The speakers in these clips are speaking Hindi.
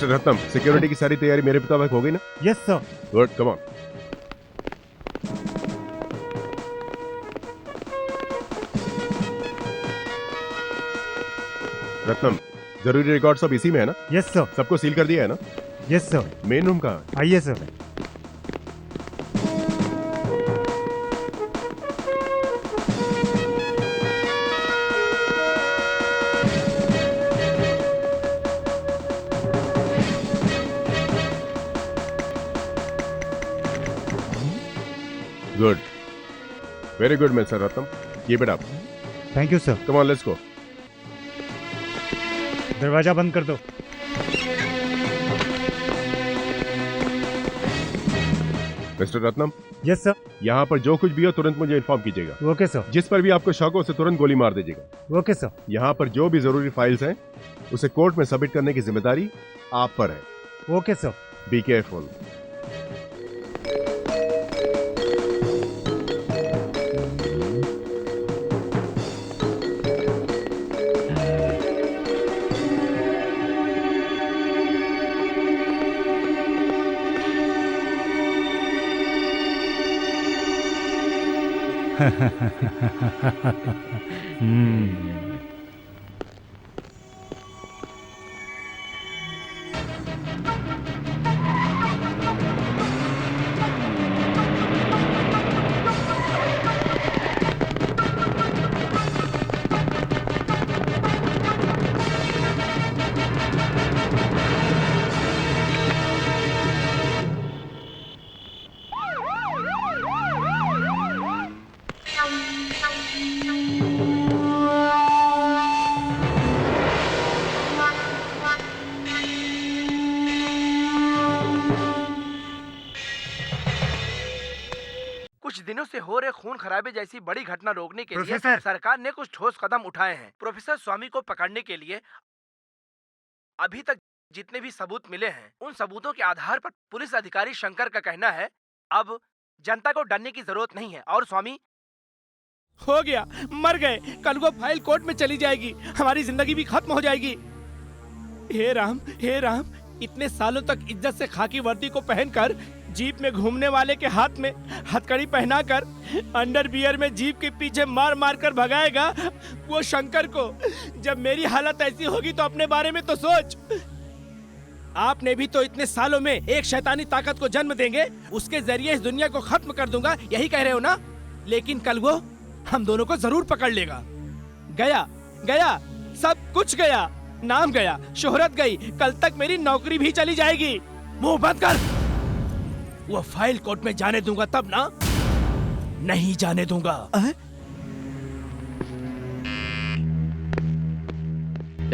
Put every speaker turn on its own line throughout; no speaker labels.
मिस्टर रत्नम, सिक्योरिटी की सारी तैयारी मेरे मुताबिक हो गई ना?
Yes sir.
Good, come on. Ratnam, जरूरी रिकॉर्ड सब इसी में है ना?
Yes sir.
सबको सील कर दिया है ना?
Yes sir.
मेन रूम कहाँ है?
आइए sir.
Good, very good mister Ratnam, keep it up.
Thank you sir.
Come on, let's go.
दरवाजा बंद कर दो।
Mister Ratnam,
yes sir.
यहाँ पर जो कुछ भी हो तुरंत मुझे इन्फॉर्म कीजिएगा।
Okay sir.
जिस पर भी आपको शक हो उसे तुरंत गोली मार दीजिएगा।
Okay sir.
यहाँ पर जो भी जरूरी फाइल्स हैं उसे कोर्ट में सबमिट करने की जिम्मेदारी आप पर है।
Okay sir.
Be careful.
कुछ दिनों से हो रहे खून खराबे जैसी बड़ी घटना रोकने के लिए
प्रोफेसर।
सरकार ने कुछ ठोस कदम उठाए हैं। प्रोफेसर स्वामी को पकड़ने के लिए अभी तक जितने भी सबूत मिले हैं उन सबूतों के आधार पर पुलिस अधिकारी शंकर का कहना है अब जनता को डरने की जरूरत नहीं है और स्वामी हो गया, मर गए। कल वो फाइल कोर्ट में चली जाएगी, हमारी जिंदगी भी खत्म हो जाएगी। हे राम, हे राम, इतने सालों तक इज्जत से खाकी वर्दी को पहनकर जीप में घूमने वाले के हाथ में हथकड़ी पहनाकर अंडरवियर में जीप के पीछे मार मार कर भगाएगा वो शंकर को। जब मेरी हालत ऐसी होगी तो अपने बारे में तो सोच। आपने भी तो इतने सालों में एक शैतानी ताकत को जन्म देंगे, उसके जरिए इस दुनिया को खत्म कर दूंगा, यही कह रहे हो ना? लेकिन कल वो हम दोनों को जरूर पकड़ लेगा। गया गया, सब कुछ गया, नाम गया, शोहरत गई, कल तक मेरी नौकरी भी चली जाएगी। मुंह बंद कर। वो फाइल कोर्ट में जाने दूंगा तब ना, नहीं जाने दूंगा।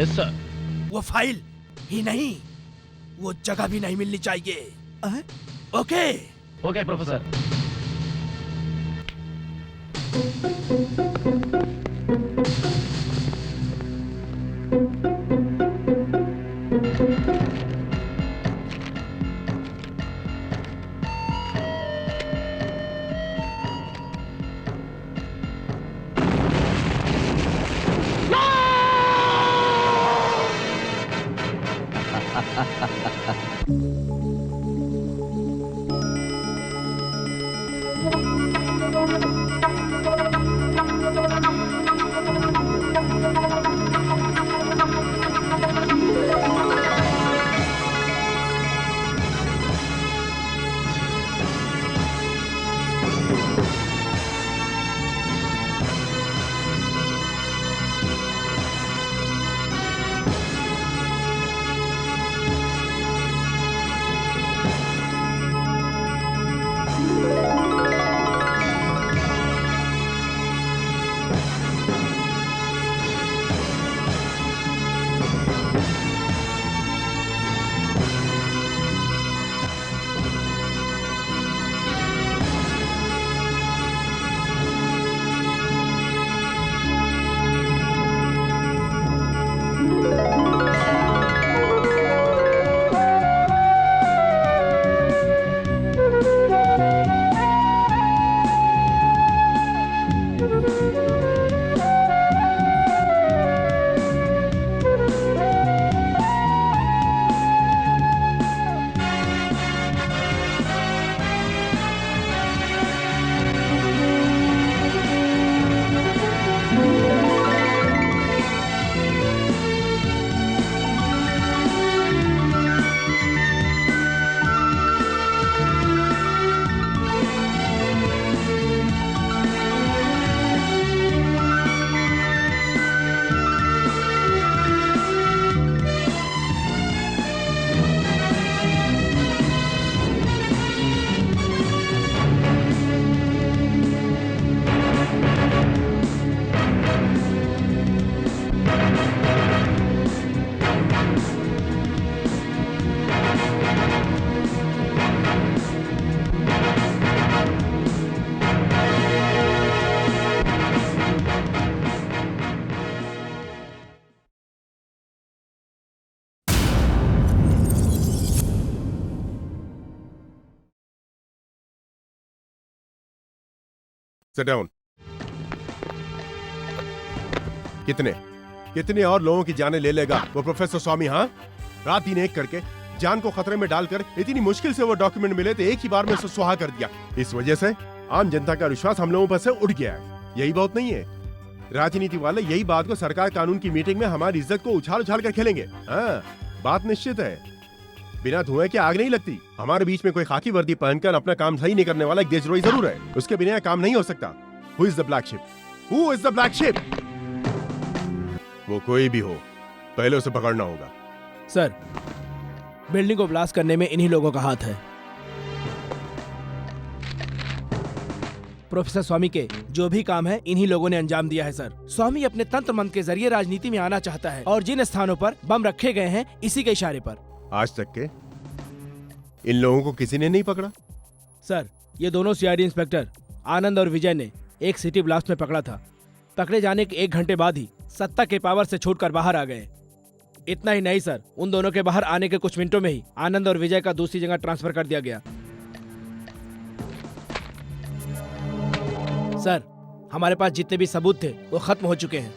Yes sir.
वो फाइल ही नहीं, वो जगह भी नहीं मिलनी चाहिए। Okay
okay professor.
Sit down. कितने कितने और लोगों की जानें ले लेगा वो प्रोफेसर स्वामी? हाँ, रात दिन एक करके जान को खतरे में डालकर इतनी मुश्किल से वो डॉक्यूमेंट मिले तो एक ही बार में उसे सुहा कर दिया। इस वजह से आम जनता का विश्वास हम लोगों पर से उठ गया है। यही बात नहीं है, राजनीति वाले यही बात को सरकार कानून की मीटिंग में हमारी इज्जत को उछाल उछाल कर खेलेंगे। हाँ, बात निश्चित है, बिना धुएं के आग नहीं लगती। हमारे बीच में कोई खाकी वर्दी पहनकर अपना काम सही नहीं करने वाला एक देशद्रोही जरूर है, उसके बिना यह काम नहीं हो सकता। Who is the black ship? Who is the black ship? वो कोई भी हो, पहले उसे पकड़ना होगा।
सर, बिल्डिंग को ब्लास्ट करने में इन्हीं लोगों का हाथ है। प्रोफेसर स्वामी के जो भी काम है इन्हीं लोगों ने अंजाम दिया है सर। स्वामी अपने तंत्र मंत्र के जरिए राजनीति में आना चाहता है और जिन स्थानों पर बम रखे गए हैं इसी के इशारे पर।
आज तक के इन लोगों को किसी ने नहीं पकड़ा?
सर, ये दोनों सीआईडी इंस्पेक्टर आनंद और विजय ने एक सिटी ब्लास्ट में पकड़ा था। पकड़े जाने के 1 घंटे बाद ही सत्ता के पावर से छूटकर बाहर आ गए। इतना ही नहीं सर, उन दोनों के बाहर आने के कुछ मिनटों में ही आनंद और विजय का दूसरी जगह ट्रांसफर कर दिया गया। सर, हमारे पास जितने भी सबूत थे वो खत्म हो चुके हैं।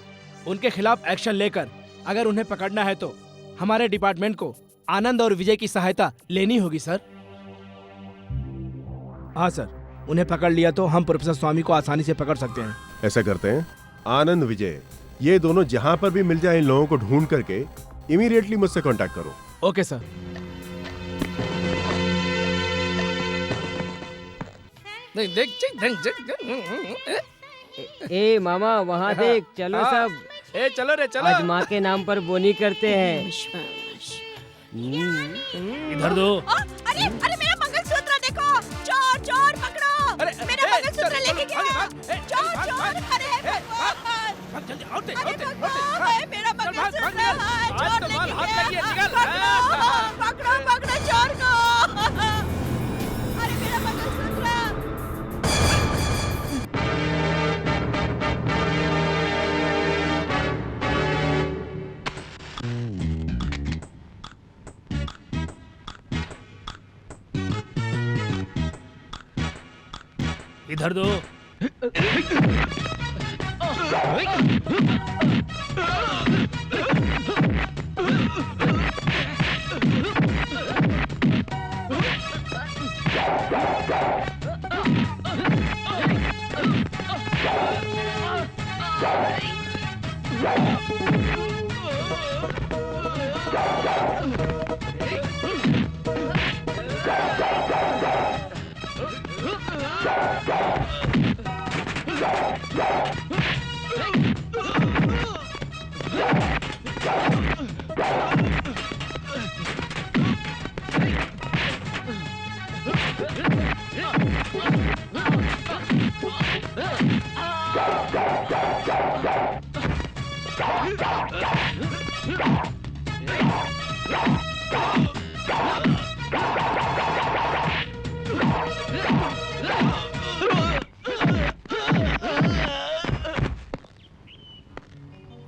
उनके खिलाफ एक्शन लेकर अगर उन्हें पकड़ना है तो हमारे डिपार्टमेंट को आनंद और विजय की सहायता लेनी होगी सर। हाँ सर, उन्हें पकड़ लिया तो हम प्रोफेसर स्वामी को आसानी से पकड़ सकते हैं।
ऐसा करते हैं, आनंद विजय ये दोनों जहां पर भी मिल जाए इन लोगों को ढूंढ करके इमीडिएटली मुझसे कांटेक्ट करो।
Okay sir.
ए मामा वहाँ देख, चलो सब।
ए चलो रे चलो।
आज माँ के नाम पर बोनी करते हैं।
इधर दो।
अरे अरे मेरा मंगलसूत्र देखो, चोर चोर पकड़ो।
अरे,
मेरा
ए,
मंगलसूत्र
चल,
लेके
भाग,
गया।
भाग, ए,
चोर
भाग,
चोर,
भाग,
अरे भगवान।
भाग जल्दी, औटे,
अरे
औटे,
भगवान,
औटे,
मेरा
भाग,
मंगलसूत्र
भाग, भाग,
है,
आज
चोर
तो
लेके
बाल हाथ
गया।
लगी है, निकल।
पकड़ो पकड़ो पकड़ो चोर को। अरे मेरा मंगलसूत्र।
इधर दो।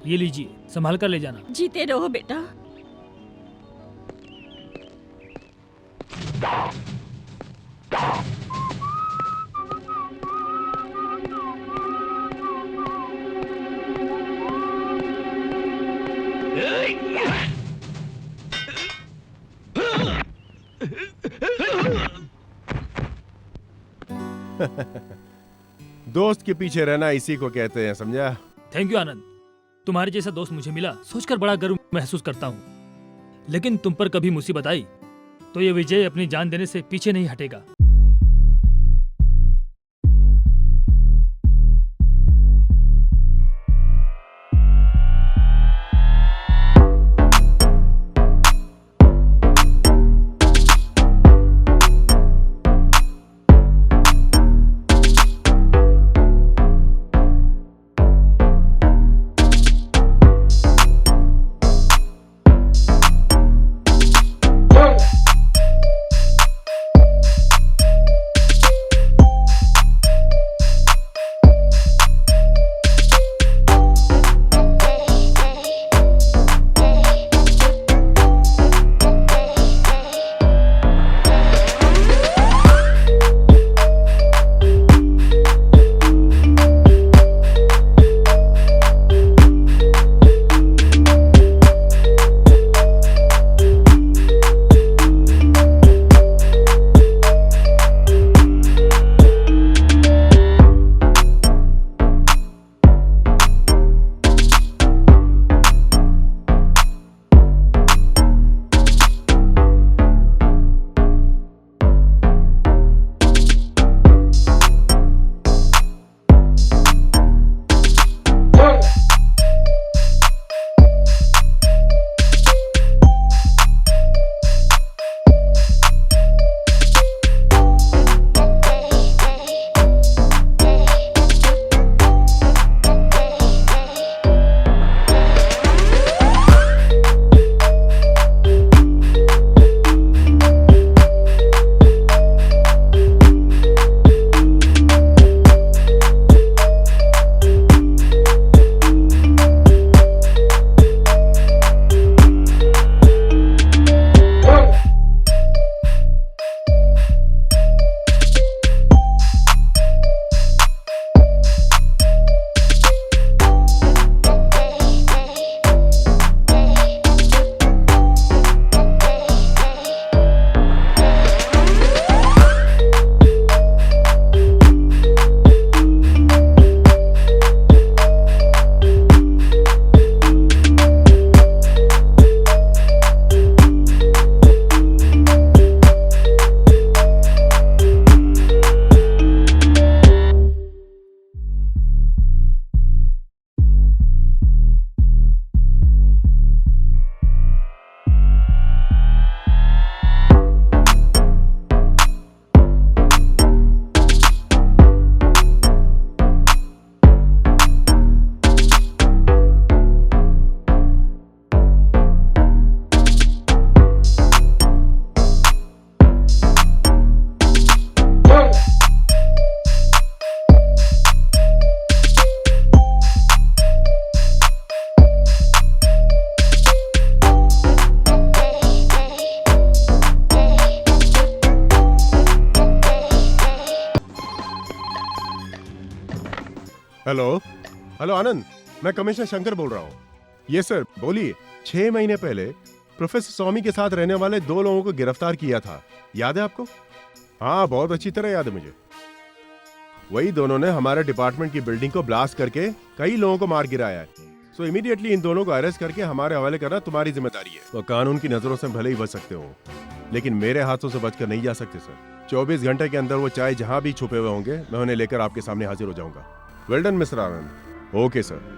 ये लीजिए, संभाल कर ले जाना।
जीते रहो बेटा।
दोस्त के पीछे रहना इसी को कहते हैं, समझा?
थैंक यू आनंद, तुम्हारे जैसा दोस्त मुझे मिला सोचकर बड़ा गर्व महसूस करता हूँ। लेकिन तुम पर कभी मुसीबत आई तो ये विजय अपनी जान देने से पीछे नहीं हटेगा।
हेलो हेलो आनंद, मैं कमिश्नर शंकर बोल रहा हूँ। ये सर बोलिए। 6 महीने पहले प्रोफेसर स्वामी के साथ रहने वाले 2 लोगों को गिरफ्तार किया था, याद है आपको? हाँ, बहुत अच्छी तरह याद है मुझे। वही दोनों ने हमारे डिपार्टमेंट की बिल्डिंग को ब्लास्ट करके कई लोगों को मार गिराया है। सो इमीडिएटली इन दोनों को अरेस्ट करके हमारे हवाले करना तुम्हारी जिम्मेदारी है। वो कानून की नजरों से भले ही बच सकते हो, लेकिन मेरे हाथों से बचकर नहीं जा सकते सर। 24 घंटे के अंदर वो चाहे जहां भी छुपे हुए होंगे, मैं उन्हें लेकर आपके सामने हाजिर हो जाऊंगा। Well done mister Anand. Okay sir.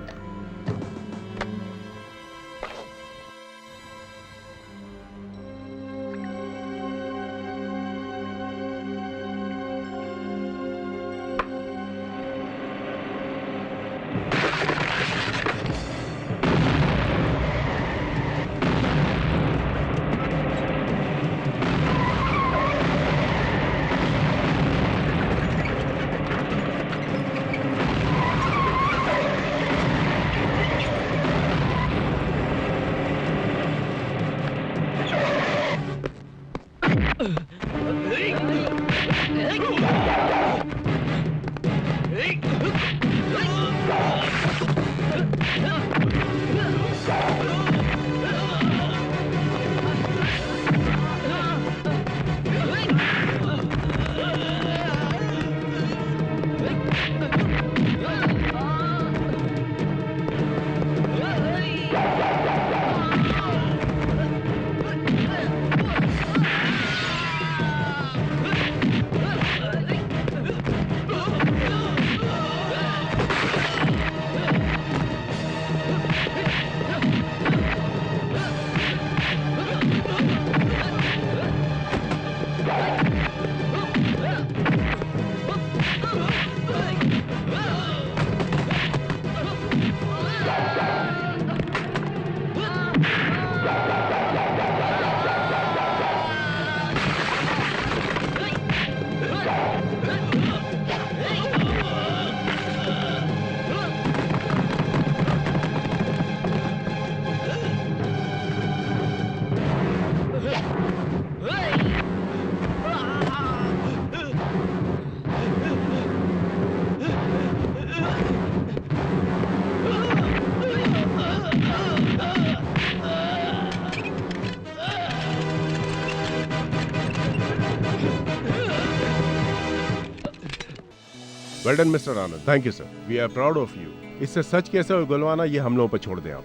Well done mister Anand, thank you sir. We are proud of you. इससे सच कैसे उगलवाना ये हम लोगों पर छोड़ दें आप।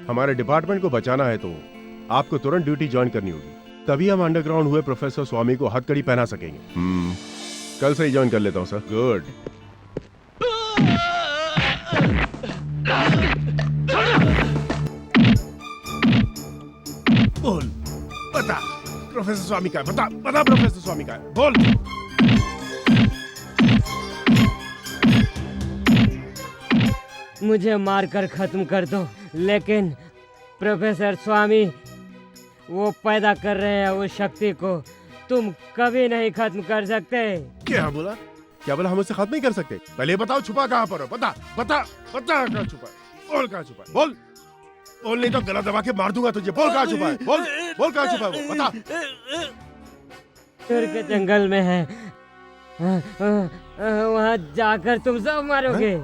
हमारे डिपार्टमेंट को बचाना है तो आपको तुरंत ड्यूटी ज्वाइन करनी होगी, तभी हम अंडरग्राउंड हुए प्रोफेसर स्वामी को हथकड़ी पहना सकेंगे। कल से ही ज्वाइन कर लेता हूँ सर। गुड। बोल, बता प्रोफेसर स्वामी का है, बता बता प्रोफेसर स्वामी का है, बोल।
मुझे मारकर खत्म कर दो, लेकिन प्रोफेसर स्वामी वो पैदा कर रहे हैं उस शक्ति को तुम कभी नहीं खत्म कर सकते।
क्या बोला? क्या बोला? हम उससे खत्म नहीं कर सकते? पहले बताओ छुपा कहाँ पर हो? बता बता बता कहाँ छुपा है? बोल कहाँ छुपा है? बोल बोल, नहीं तो गला दबा के मार दूंगा तुझे। बोल कहाँ छुपा है? बोल बोल कहाँ छुपा है वो? बता।
दूर के जंगल में है, वहाँ जाकर तुम सब मारोगे।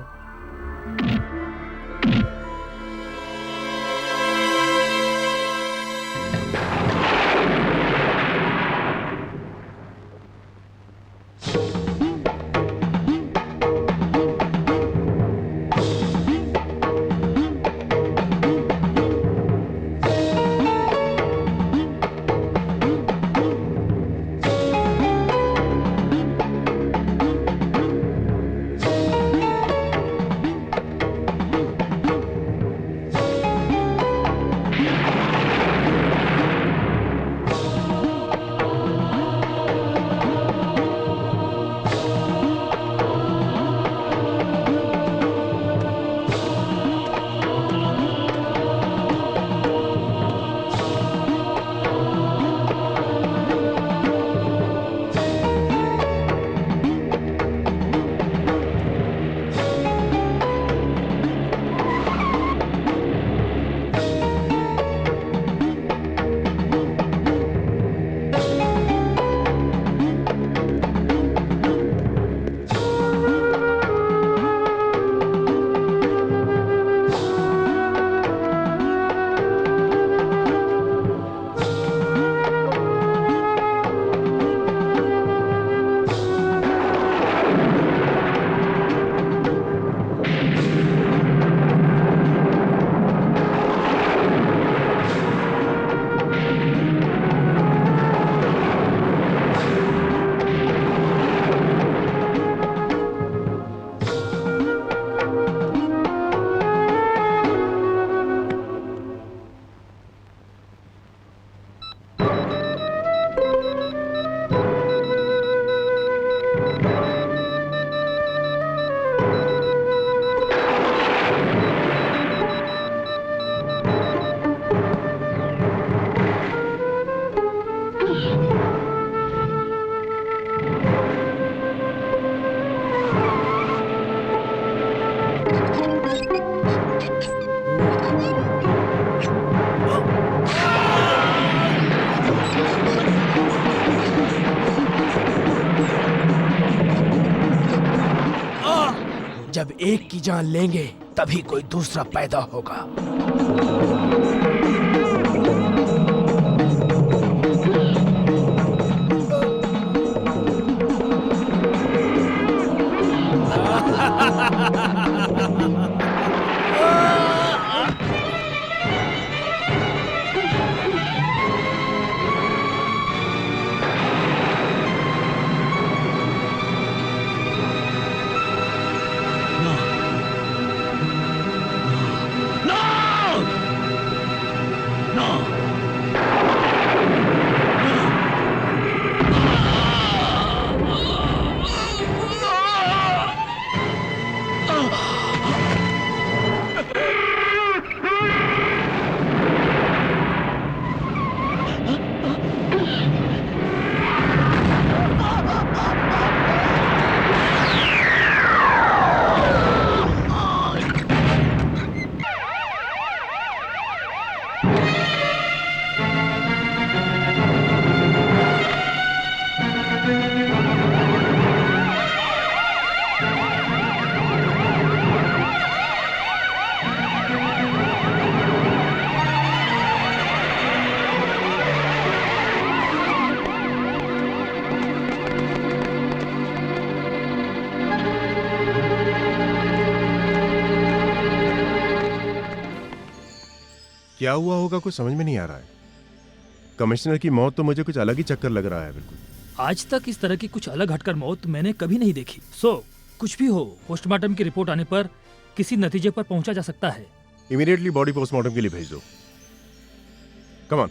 जब एक की जान लेंगे तभी कोई दूसरा पैदा होगा।
क्या हुआ होगा कुछ समझ में नहीं आ रहा है। कमिश्नर की मौत तो मुझे कुछ अलग ही चक्कर लग रहा है। बिल्कुल
आज तक इस तरह की कुछ अलग हटकर मौत मैंने कभी नहीं देखी। कुछ भी हो, पोस्टमार्टम की रिपोर्ट आने पर किसी नतीजे पर पहुंचा जा सकता है।
इमीडिएटली बॉडी पोस्टमार्टम के लिए भेज दो। Come on.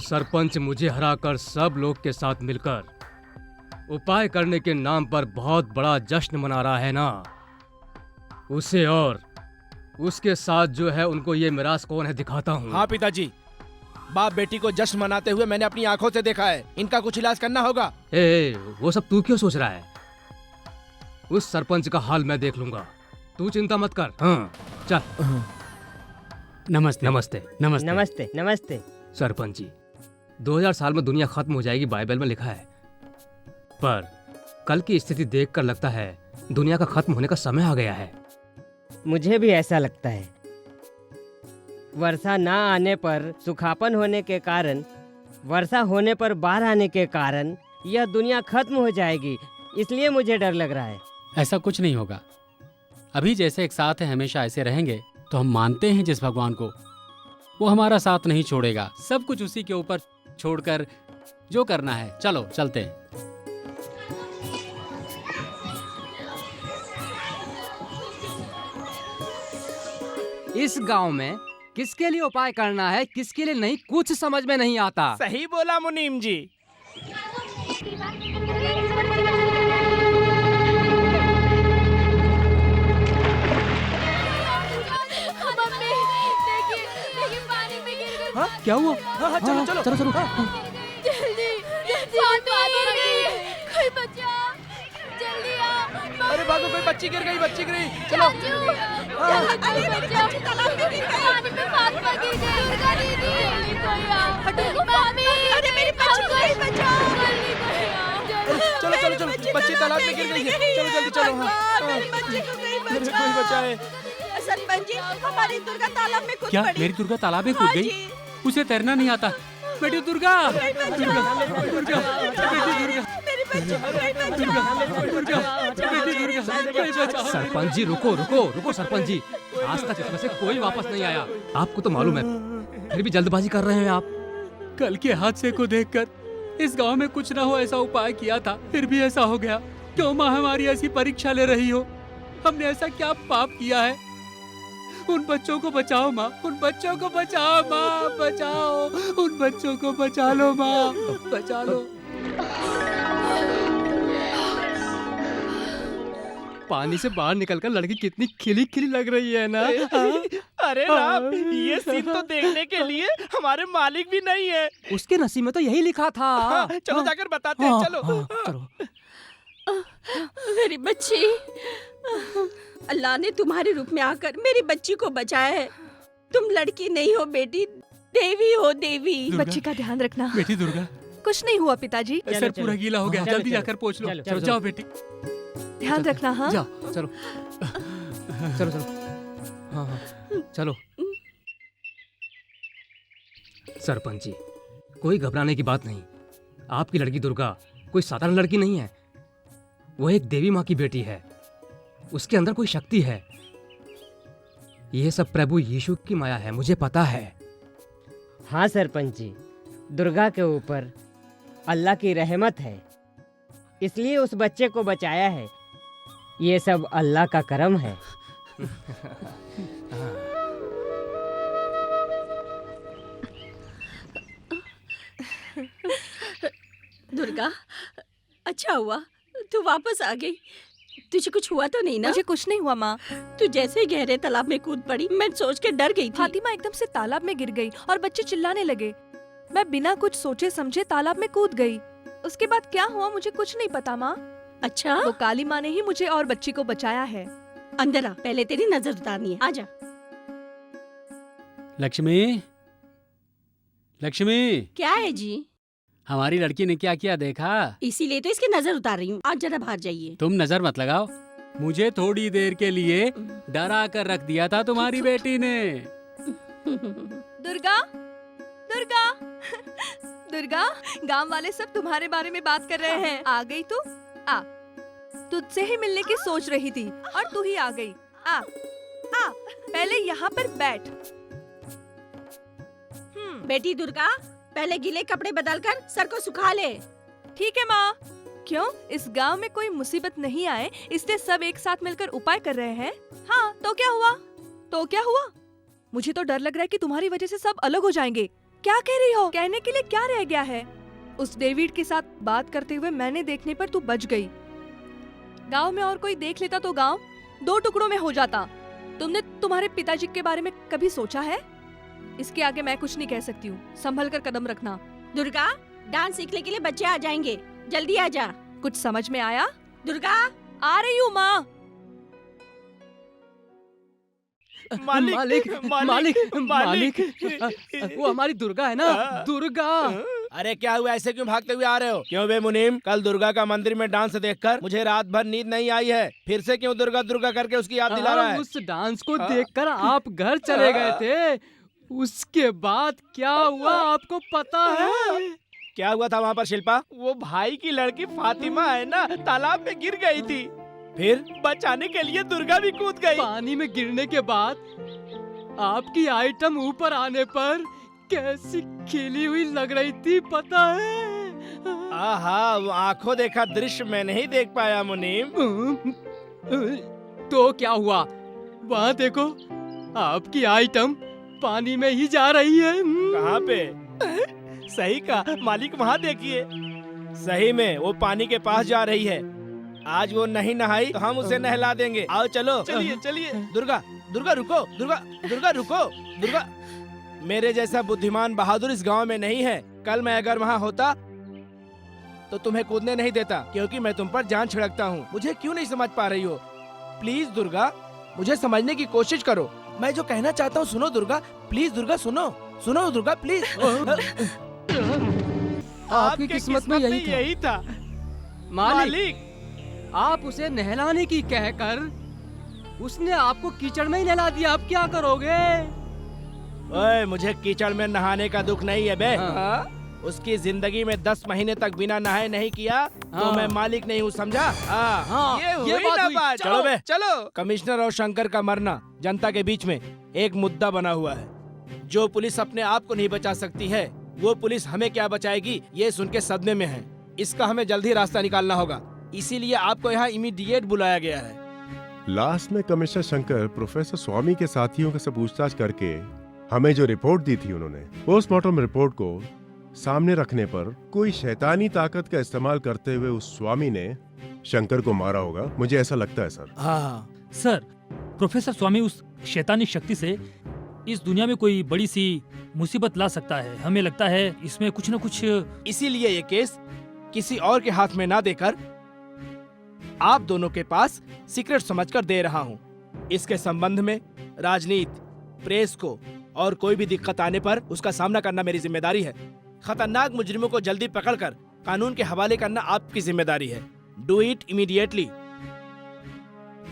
सरपंच मुझे हराकर सब लोग के साथ मिलकर उपाय करने के नाम पर बहुत बड़ा जश्न मना रहा है ना, उसे और उसके साथ जो है उनको ये मिरास कौन है दिखाता हूँ।
हाँ पिताजी, बाप बेटी को जश्न मनाते हुए मैंने अपनी आंखों से देखा है। इनका कुछ इलाज करना होगा।
वो सब तू क्यों सोच रहा है? उस सरपंच का हाल मैं देख लूंगा, तू चिंता मत कर। हाँ चल।
नमस्ते
नमस्ते।
नमस्ते नमस्ते।
सरपंच जी, 2000 साल में दुनिया खत्म हो जाएगी, बाइबल में लिखा है, पर कल की स्थिति देखकर लगता है दुनिया का खत्म होने का समय आ गया है।
मुझे भी ऐसा लगता है। वर्षा ना आने पर सुखापन होने के कारण, वर्षा होने पर बाढ़ आने के कारण यह दुनिया खत्म हो जाएगी, इसलिए मुझे डर लग रहा है।
ऐसा कुछ नहीं होगा। अभी जैसे एक साथ हैं हमेशा ऐसे रहेंगे तो हम मानते हैं जिस भगवान को, वो हमारा साथ नहीं छोड़ेगा। सब कुछ उसी के ऊपर छोड़कर जो करना है चलो चलते हैं।
इस गांव में किसके लिए उपाय करना है, किसके लिए नहीं, कुछ समझ में नहीं आता।
सही बोला मुनीम जी।
मम्मी देखिए देखिए पानी में गिर गई।
हाँ क्या हुआ?
हाँ चलो चलो
चलो चलो।
जल्दी जल्दी कोई बच्चा जल्दी आ।
अरे भागो, कोई बच्ची गिर गई, बच्ची गिर गई। चलो।
अरे मेरी बच्ची तालाब में गिर गई। पानी में फातिमा गिर गई। दुर्गा दीदी जल्दी कोई आ। मम्मी अरे मेरी बच्ची को बचाओ। जल्दी कोई आ।
चलो चलो चलो, बच्ची तालाब में गिर गई है। चलो जल्दी चलो। हाँ
मेरी बच्ची को कोई
कोई बचाए।
सरपंच जी, हमारी दुर्गा तालाब में कूद
क्या
पड़ी।
मेरी दुर्गा तालाब में कूद गई? उसे तैरना नहीं आता। बेटी दुर्गा, दुर्गा, दुर्गा,
मेरी बच्ची को कोई बचाओ।
सरपंच जी रुको रुको रुको। सरपंच जी, आज तक इसमें से कोई वापस नहीं आया, आपको तो मालूम है, फिर भी जल्दबाजी कर रहे हैं आप।
कल के हादसे को देखकर इस गांव में कुछ ना हो ऐसा उपाय किया था, फिर भी ऐसा हो गया। क्यों माँ हमारी ऐसी परीक्षा ले रही हो? हमने ऐसा क्या पाप किया है? उन बच्चों को बचाओ माँ, उन बच्चों को बचाओ माँ, बचाओ उन बच्चों को, बचा लो माँ, बचा लो।
पानी से बाहर निकलकर लड़की कितनी खिली खिली लग रही है ना।
अरे राम, ये सीन तो देखने के लिए हमारे मालिक भी नहीं है।
उसके नसीब में तो यही लिखा था।
हाँ, चलो जाकर बताते हैं। चलो
चलो।
मेरी बच्ची, अल्लाह ने तुम्हारे रूप में आकर मेरी बच्ची को बचाया है। तुम लड़की नहीं हो बेटी, देवी हो देवी।
बच्ची का ध्यान रखना।
बेटी दुर्गा,
कुछ नहीं हुआ पिताजी।
सर पूरा गीला हो गया,
चलो,
जल्दी
चलो,
जाकर पोंछ लो।
चलो,
चलो
चलो,
जाओ बेटी,
ध्यान रखना। हाँ
जाओ चलो चलो चलो। हाँ हाँ चलो। सरपंच जी, कोई घबराने की बात नहीं। आपकी लड़की दुर्गा कोई साधारण लड़की नहीं है, वो एक देवी माँ की बेटी है। उसके अंदर कोई शक्ति है। ये सब प्रभु यीशु की माया है, मुझे पता है।
हाँ सरपंच जी, दुर्गा के ऊपर अल्लाह की रहमत है, इसलिए उस बच्चे को बचाया है। ये सब अल्लाह का करम है।
दुर्गा, अच्छा हुआ तू वापस आ गई। तुझे कुछ हुआ तो नहीं ना?
मुझे कुछ नहीं हुआ माँ।
तू जैसे ही गहरे तालाब में कूद पड़ी, मैं सोच के डर गई थी।
फातिमा एकदम से तालाब में गिर गई और बच्चे चिल्लाने लगे। मैं बिना कुछ सोचे समझे तालाब में कूद गई। उसके बाद क्या हुआ मुझे कुछ नहीं पता माँ।
अच्छा,
तो काली माँ ने ही मुझे और बच्ची को बचाया है।
अंदर आ, पहले तेरी नजर उतारनी है। आजा।
लक्ष्मी, लक्ष्मी,
क्या है जी?
हमारी लड़की ने क्या किया देखा?
इसीलिए तो इसकी नजर उतार रही हूँ। आज जरा बाहर जाइए।
तुम नजर मत लगाओ, मुझे थोड़ी देर के लिए डरा कर रख दिया था तुम्हारी बेटी ने।
दुर्गा, दुर्गा, दुर्गा, गांव वाले सब तुम्हारे बारे में बात कर रहे हैं। आ गई तू? आ, तुझसे ही मिलने की सोच रही थी और तू ही आ गई। आ, पहले यहाँ पर बैठ।
बेटी दुर्गा, पहले गीले कपड़े बदलकर सर को सुखा ले।
ठीक है माँ। क्यों, इस गांव में कोई मुसीबत नहीं आए इसलिए सब एक साथ मिलकर उपाय कर रहे हैं। हाँ तो क्या हुआ? तो क्या हुआ? मुझे तो डर लग रहा है कि तुम्हारी वजह से सब अलग हो जाएंगे। क्या कह रही हो? कहने के लिए क्या रह गया है? उस डेविड के साथ बात करते हुए मैंने देखने पर तू बच गई। गांव में और कोई देख लेता तो गांव 2 टुकड़ों में हो जाता। तुमने तुम्हारे पिताजी के बारे में कभी सोचा है? इसके आगे मैं कुछ नहीं कह सकती हूँ, संभल कर कदम रखना।
दुर्गा, डांस सीखने के लिए बच्चे आ जाएंगे, जल्दी आ जा।
कुछ समझ में आया?
दुर्गा,
आ रही हूँ माँ।
मालिक मालिक मालिक वो हमारी दुर्गा है ना, दुर्गा।
अरे क्या हुआ, ऐसे क्यों भागते हुए आ रहे हो? क्यों बे मुनीम, कल दुर्गा का मंदिर में डांस देखकर मुझे रात भर नींद नहीं आई है, फिर से क्यों दुर्गा दुर्गा करके उसकी याद दिला रहा है?
उस डांस को देखकर आप घर चले गए थे, उसके बाद क्या हुआ आपको पता है?
क्या हुआ था वहाँ पर शिल्पा? वो भाई की लड़की फातिमा है ना, तालाब में गिर गई थी, फिर बचाने के लिए दुर्गा भी कूद गई।
पानी में गिरने के बाद आपकी आइटम ऊपर आने पर कैसी खिली हुई लग रही थी पता है?
आहा, वो आंखों देखा दृश्य मैं नहीं देख पाया मुनीम।
तो क्या हुआ? वहाँ देखो, आपकी आइटम पानी में ही जा रही है।
कहाँ पे? सही कहा मालिक, वहाँ देखिए, सही में वो पानी के पास जा रही है। आज वो नहीं नहाई तो हम उसे नहला देंगे। आओ चलो। चलिए चलिए। दुर्गा दुर्गा रुको, दुर्गा दुर्गा रुको, दुर्गा। मेरे जैसा बुद्धिमान बहादुर इस गांव में नहीं है। कल मैं अगर वहाँ होता तो तुम्हें कूदने नहीं देता, क्योंकि मैं तुम पर जान छिड़कता हूँ। मुझे क्यों नहीं समझ पा रही हो? प्लीज दुर्गा, मुझे समझने की कोशिश करो। मैं जो कहना चाहता हूँ सुनो दुर्गा, प्लीज दुर्गा सुनो, सुनो दुर्गा प्लीज।
आपकी किस्मत में यही था। मालिक, आप उसे नहलाने की कहकर उसने आपको कीचड़ में ही नहला दिया, आप क्या करोगे?
ओए, मुझे कीचड़ में नहाने का दुख नहीं है बे। उसकी जिंदगी में 10 महीने तक बिना नहाए नहीं किया तो मैं मालिक नहीं हूँ, समझा? ये
बात हुई।
बात। चलो बे, चलो। कमिश्नर और शंकर का मरना जनता के बीच में एक मुद्दा बना हुआ है। जो पुलिस अपने आप को नहीं बचा सकती है, वो पुलिस हमें क्या बचाएगी, ये सुन के सदमे में है। इसका हमें जल्द ही रास्ता निकालना होगा, इसीलिए आपको यहाँ इमीडिएट बुलाया गया है।
लास्ट में कमिश्नर शंकर प्रोफेसर स्वामी के साथियों से पूछताछ करके हमें जो रिपोर्ट दी थी, उन्होंने पोस्टमार्टम रिपोर्ट को सामने रखने पर कोई शैतानी ताकत का इस्तेमाल करते हुए उस स्वामी ने शंकर को मारा होगा, मुझे ऐसा लगता है सर।
हाँ
सर, प्रोफेसर स्वामी उस शैतानी शक्ति से इस दुनिया में कोई बड़ी सी मुसीबत ला सकता है। हमें लगता है इसमें कुछ न कुछ।
इसीलिए ये केस किसी और के हाथ में ना देकर आप दोनों के पास सीक्रेट समझकर दे रहा हूँ। इसके संबंध में राजनीति, प्रेस को और कोई भी दिक्कत आने पर उसका सामना करना मेरी जिम्मेदारी है। खतरनाक मुजरिमों को जल्दी पकड़कर कानून के हवाले करना आपकी जिम्मेदारी है। Do it immediately.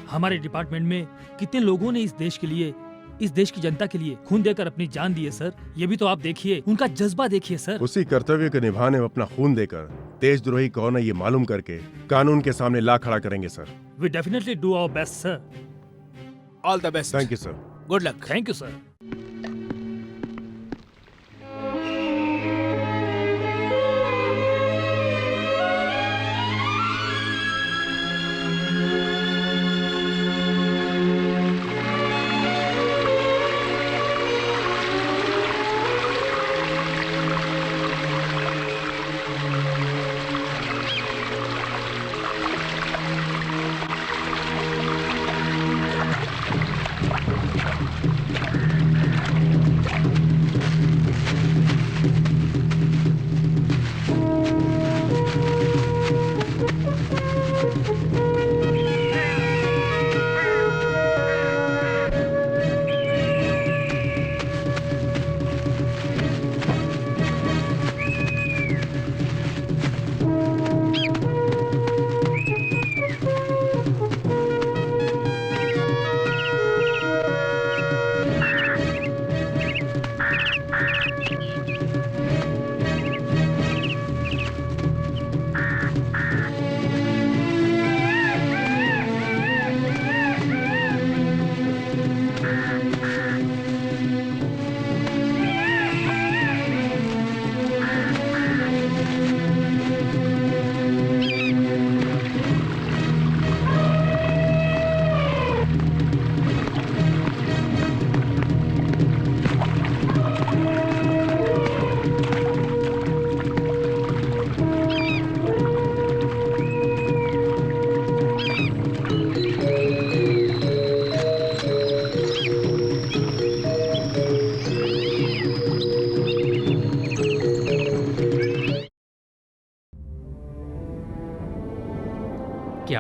हमारे डिपार्टमेंट में कितने लोगों ने इस देश के लिए, इस देश की जनता के लिए खून देकर अपनी जान दी है सर। ये भी तो आप देखिए, उनका जज्बा देखिए सर।
उसी कर्तव्य को निभाने में अपना खून देकर देशद्रोही कौन है ये मालूम करके कानून के सामने ला खड़ा करेंगे sir.
We definitely do our best sir.
All the best.
Thank you sir.
Good luck.
Thank you sir.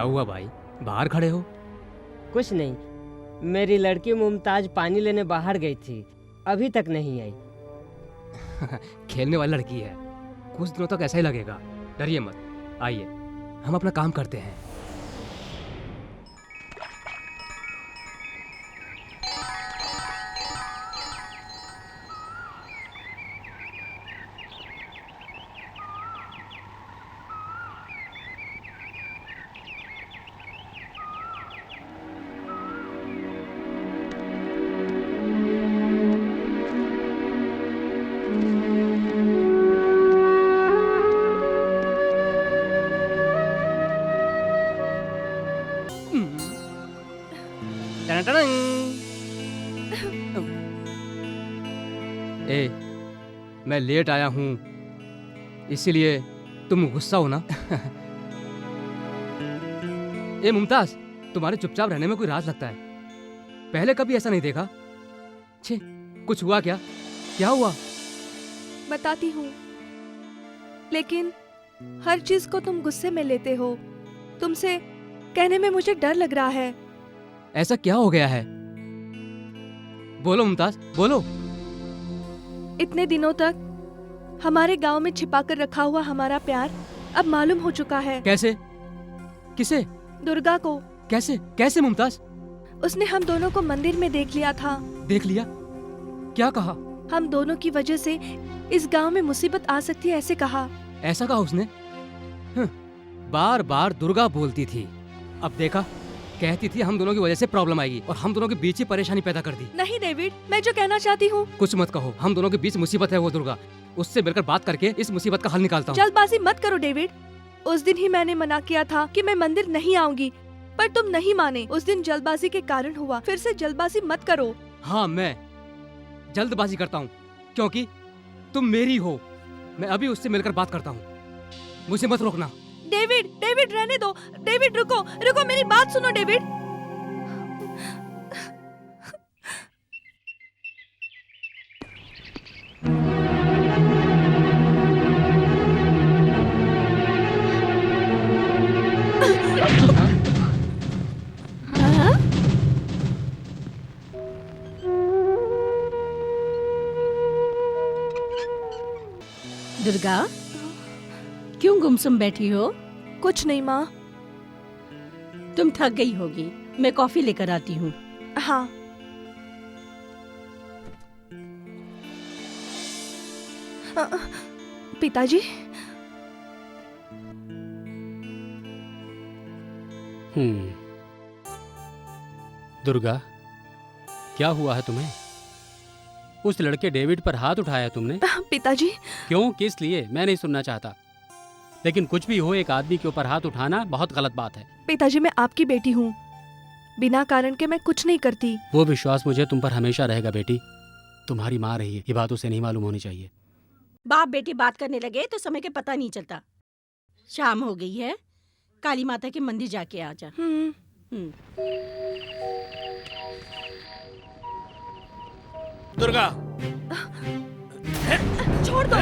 हुआ भाई, बाहर खड़े हो?
कुछ नहीं, मेरी लड़की मुमताज पानी लेने बाहर गई थी, अभी तक नहीं आई।
खेलने वाली लड़की है, कुछ दिनों तक ऐसा ही लगेगा। डरिए मत, आइए हम अपना काम करते हैं। ए, मैं लेट आया हूँ, इसीलिए तुम गुस्सा हो ना? ए मुमताज, तुम्हारे चुपचाप रहने में कोई राज लगता है, पहले कभी ऐसा नहीं देखा। छे, कुछ हुआ क्या? क्या हुआ?
बताती हूँ, लेकिन हर चीज को तुम गुस्से में लेते हो। तुमसे कहने में मुझे डर लग रहा है।
ऐसा क्या हो गया है? बोलो मुमताज, बोलो।
इतने दिनों तक हमारे गांव में छिपा कर रखा हुआ हमारा प्यार अब मालूम हो चुका है।
कैसे? किसे?
दुर्गा को।
कैसे? कैसे मुमताज?
उसने हम दोनों को मंदिर में देख लिया था।
देख लिया? क्या कहा?
हम दोनों की वजह से इस गांव में मुसीबत आ सकती है, ऐसे कहा।
ऐसा कहा उसने? बार बार दुर्गा बोलती थी, अब देखा, कहती थी हम दोनों की वजह से प्रॉब्लम आएगी और हम दोनों के बीच ही परेशानी पैदा कर दी।
नहीं डेविड, मैं जो कहना चाहती हूँ।
कुछ मत कहो, हम दोनों के बीच मुसीबत है वो दुर्गा, उससे मिलकर बात करके इस मुसीबत का हल निकालता हूँ।
जल्दबाजी मत करो डेविड। उस दिन ही मैंने मना किया था कि मैं मंदिर नहीं आऊंगी, पर तुम नहीं माने। उस दिन जल्दबाजी के कारण हुआ, फिर से जल्दबाजी मत करो।
हाँ, मैं जल्दबाजी करता हूँ क्योंकि तुम मेरी हो। मैं अभी उससे मिलकर बात करता हूँ, मुझे मत रोकना।
डेविड, डेविड रहने दो। डेविड रुको, रुको, मेरी बात सुनो डेविड।
दुर्गा, क्यों गुमसुम बैठी हो?
कुछ नहीं माँ।
तुम थक गई होगी, मैं कॉफी लेकर आती हूँ।
हाँ। पिताजी।
दुर्गा, क्या हुआ है तुम्हें? उस लड़के डेविड पर हाथ उठाया तुमने?
पिताजी।
क्यों, किस लिए? मैं नहीं सुनना चाहता, लेकिन कुछ भी हो, एक आदमी के ऊपर हाथ उठाना बहुत गलत बात है।
पिताजी, मैं आपकी बेटी हूँ, बिना कारण के मैं कुछ नहीं करती।
वो विश्वास मुझे तुम पर हमेशा रहेगा बेटी। तुम्हारी माँ रही है, ये बात उसे नहीं मालूम होनी चाहिए।
बाप बेटी बात करने लगे तो समय का पता नहीं चलता। शाम हो गई है, काली माता के मंदिर जाके आ जा।
दुर्गा,
छोड़ दो।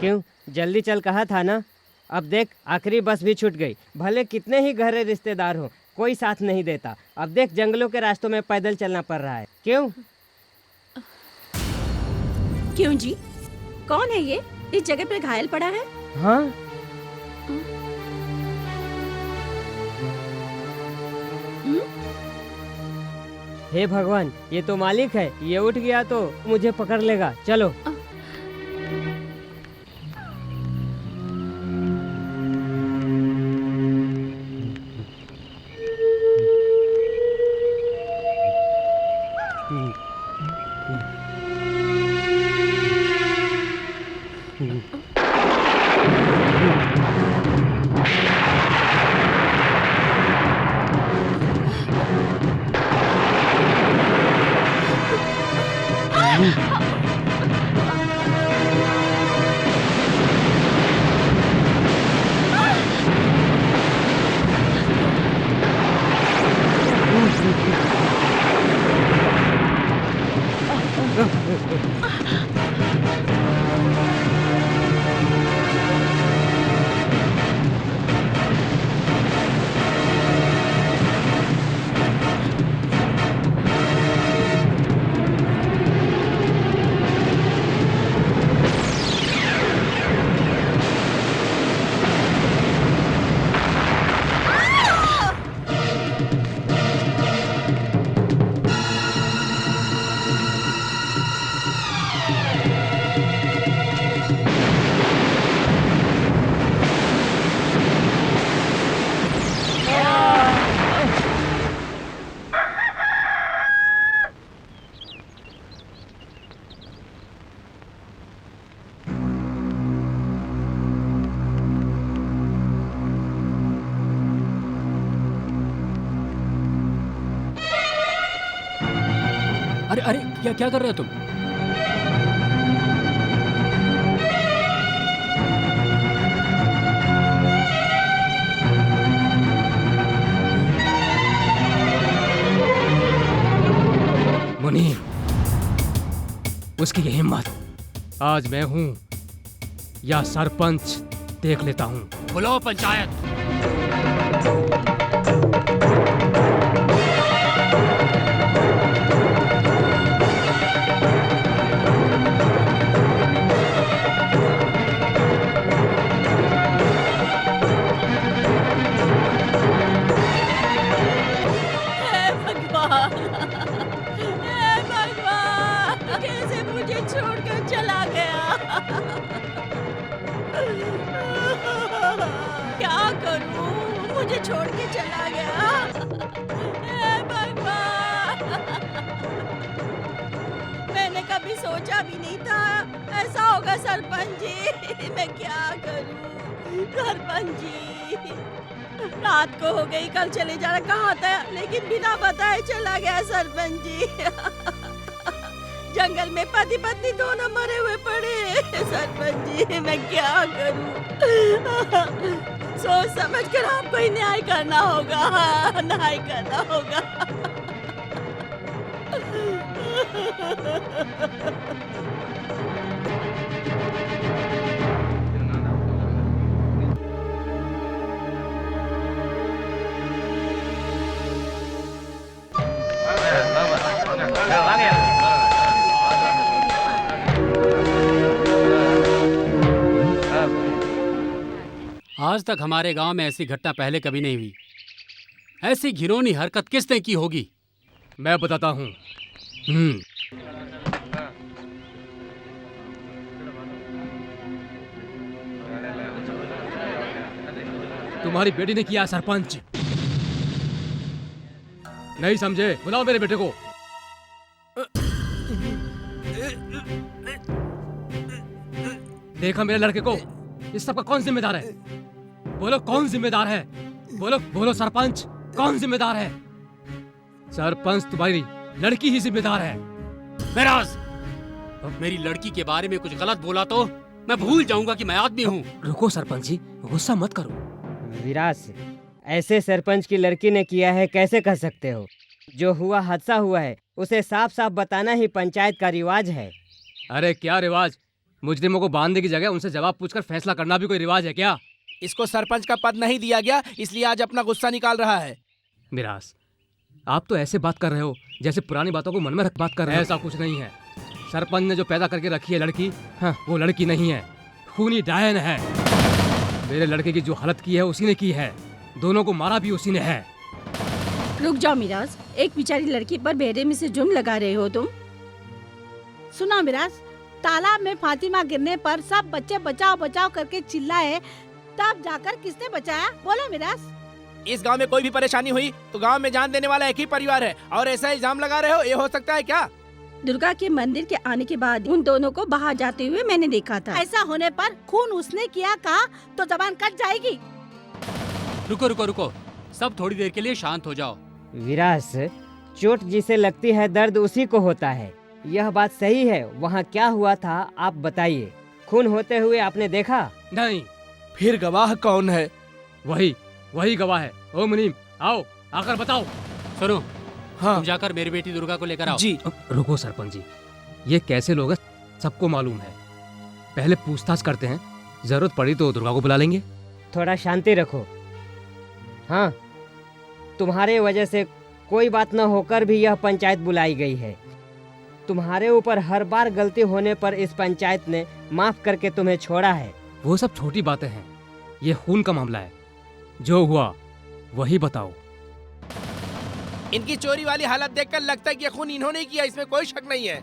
क्यों, जल्दी चल कहा था ना। अब देख, आखिरी बस भी छूट गई। भले कितने ही गहरे रिश्तेदार हो, कोई साथ नहीं देता। अब देख, जंगलों के रास्तों में पैदल चलना पड़ रहा है। क्यों?
क्यों जी, कौन है ये इस जगह पे घायल पड़ा है?
हाँ, हे भगवान, ये तो मालिक है। ये उठ गया तो मुझे पकड़ लेगा। चलो।
अरे अरे क्या क्या कर रहे हो तुम?
मुनीम, उसकी ये हिम्मत, आज मैं हूं या सरपंच देख लेता हूं।
बुलाओ पंचायत।
कैसे मुझे छोड़कर चला गया। क्या करूं, मुझे छोड़ के चला गया। हे भगवान, मैंने कभी सोचा भी नहीं था ऐसा होगा सरपंच जी। मैं क्या करूं सरपंच जी। रात को हो गई, कल चले जाना कहा था, लेकिन बिना बताए चला गया सरपंच जी। जंगल में पति पत्नी दोनों मरे हुए पड़े। सरपंच जी मैं क्या करूं। सोच समझ कर आपको ही न्याय करना होगा, न्याय करना होगा।
आज तक हमारे गांव में ऐसी घटना पहले कभी नहीं हुई। ऐसी घिनौनी हरकत किसने की होगी?
मैं बताता हूं। तुम्हारी बेटी ने किया सरपंच। नहीं समझे? बुलाओ मेरे बेटे को। देखा मेरे लड़के को? इस सब का कौन जिम्मेदार है? बोलो कौन जिम्मेदार है? बोलो बोलो सरपंच, कौन जिम्मेदार है? सरपंच तुम्हारी लड़की ही जिम्मेदार है।
मेराज, मेरी लड़की के बारे में कुछ गलत बोला तो मैं भूल जाऊंगा कि मैं आदमी हूँ।
रुको सरपंच जी, गुस्सा मत करो।
विराज, ऐसे सरपंच की लड़की ने किया है कैसे कह सकते हो? जो हुआ हादसा हुआ है, उसे साफ साफ बताना ही पंचायत का रिवाज है।
अरे क्या रिवाज? मुजरिमों को बांधने की जगह उनसे जवाब पूछकर फैसला करना भी कोई रिवाज है क्या?
इसको सरपंच का पद नहीं दिया गया, इसलिए आज अपना गुस्सा निकाल रहा है।
मिराज, आप तो ऐसे बात कर रहे हो जैसे पुरानी बातों को मन में रख बात कर रहे हो। ऐसा कुछ नहीं है। सरपंच ने जो पैदा करके रखी है लड़की, हाँ, वो लड़की नहीं है, खूनी डायन है। मेरे लड़के की जो हालत की है उसी ने की है। दोनों को मारा भी उसी ने है।
रुक जाओ मिराज, एक बेचारी लड़की पर बेरहमी से जुर्म लगा रहे हो तुम।
सुनो मिराज, तालाब में फातिमा गिरने पर सब बच्चे बचाओ बचाओ करके चिल्लाए, तब जाकर किसने बचाया? बोलो मिराज।
इस गांव में कोई भी परेशानी हुई तो गांव में जान देने वाला एक ही परिवार है, और ऐसा इल्जाम लगा रहे हो, ये हो सकता है क्या?
दुर्गा के मंदिर के आने के बाद उन दोनों को बाहर जाते हुए मैंने देखा था।
ऐसा होने पर खून उसने किया कहा तो जबान कट जाएगी।
रुको रुको रुको, सब थोड़ी देर के लिए शांत हो जाओ।
विराज, चोट जिसे लगती है दर्द उसी को होता है। यह बात सही है। वहाँ क्या हुआ था आप बताइए। खून होते हुए आपने देखा?
नहीं।
फिर गवाह कौन है?
वही गवाह है। ओ मुनीम, आओ, आकर बताओ।
सुनो,
हाँ,
तुम जाकर मेरी बेटी दुर्गा को लेकर आओ।
जी।
रुको सरपंच जी, ये कैसे लोग हैं सबको मालूम है। पहले पूछताछ करते हैं, जरूरत पड़ी तो दुर्गा को बुला लेंगे।
थोड़ा शांति रखो। हाँ, तुम्हारे वजह से कोई बात न होकर भी यह पंचायत बुलाई गई है। तुम्हारे ऊपर हर बार गलती होने पर इस पंचायत ने माफ करके तुम्हें छोड़ा है।
वो सब छोटी बातें हैं, ये खून का मामला है। जो हुआ वही बताओ।
इनकी चोरी वाली हालत देखकर लगता है कि ये खून इन्होंने किया, इसमें कोई शक नहीं है।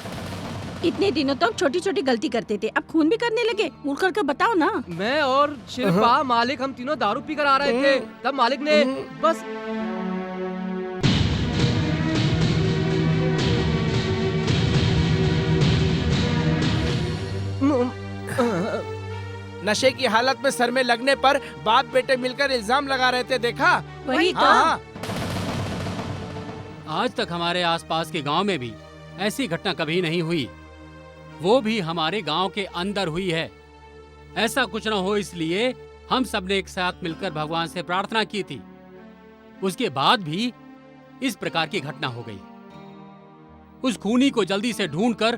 इतने दिनों तक छोटी छोटी गलती करते थे, अब खून भी करने लगे। मुड़ कर बताओ ना।
मैं और शिल्पा, मालिक, हम तीनों दारू पीकर आ रहे थे, तब मालिक ने बस
नशे की हालत में सर में लगने पर बाप बेटे मिलकर इल्जाम लगा रहे थे, देखा?
वही तो।
हाँ।
आज तक हमारे आसपास के गांव में भी ऐसी घटना कभी नहीं हुई, वो भी हमारे गांव के अंदर हुई है। ऐसा कुछ न हो इसलिए हम सबने एक साथ मिलकर भगवान से प्रार्थना की थी। उसके बाद भी इस प्रकार की घटना हो गई। उस खूनी को जल्दी से ढूंढकर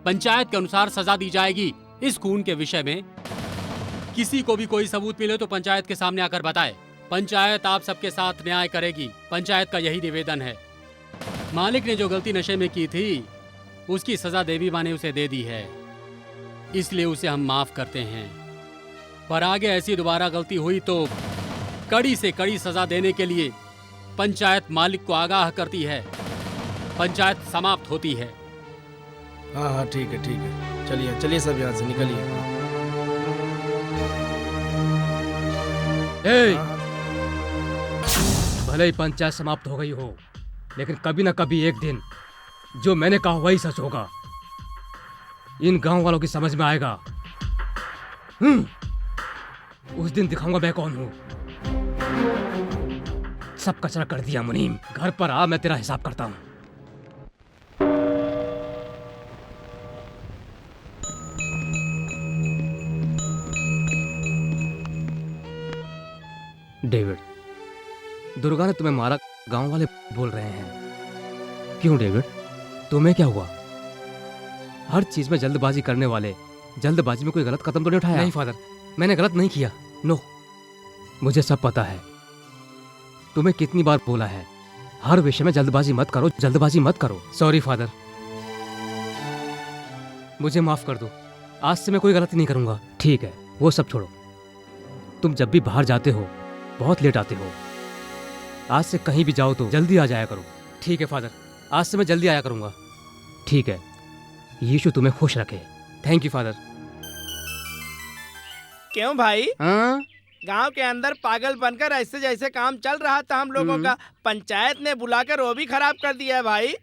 पंचायत के अनुसार सजा दी जाएगी। इस खून के विषय में किसी को भी कोई सबूत मिले तो पंचायत के सामने आकर बताए। पंचायत आप सबके साथ न्याय करेगी। पंचायत का यही निवेदन है। मालिक ने जो गलती नशे में की थी उसकी सजा देवी माँ ने उसे दे दी है, इसलिए उसे हम माफ करते हैं। पर आगे ऐसी दोबारा गलती हुई तो कड़ी से कड़ी सजा देने के लिए पंचायत मालिक को आगाह करती है। पंचायत समाप्त होती है।
हाँ हाँ ठीक है ठीक है, चलिए चलिए सब यहाँ से निकलिए।
भले ही पंचायत समाप्त हो गई हो, लेकिन कभी ना कभी एक दिन जो मैंने कहा वही सच होगा। इन गांव वालों की समझ में आएगा। उस दिन दिखाऊंगा मैं कौन हूं। सब कचरा कर दिया मुनीम, घर पर आ, मैं तेरा हिसाब करता हूं। डेविड, दुर्गा ने तुम्हें मारा, गांव वाले बोल रहे हैं। क्यों डेविड, तुम्हें क्या हुआ? हर चीज में जल्दबाजी करने वाले जल्दबाजी में कोई गलत कदम तो नहीं उठाया? नहीं फादर, मैंने गलत नहीं किया। नो, मुझे सब पता है। तुम्हें कितनी बार बोला है हर विषय में जल्दबाजी मत करो, जल्दबाजी मत करो। सॉरी फादर, मुझे माफ कर दो। आज से मैं कोई गलती नहीं करूंगा। ठीक है, वो सब छोड़ो। तुम जब भी बाहर जाते हो बहुत लेट आते हो। आज से कहीं भी जाओ तो जल्दी आ जाया करो। ठीक है फादर, आज से मैं जल्दी आया करूंगा। ठीक है, यीशु तुम्हें खुश रखे। Thank you father.
क्यों भाई? गांव के अंदर पागल बनकर ऐसे जैसे काम चल रहा था हम लोगों का, पंचायत ने बुलाकर वो भी खराब कर दिया है भाई।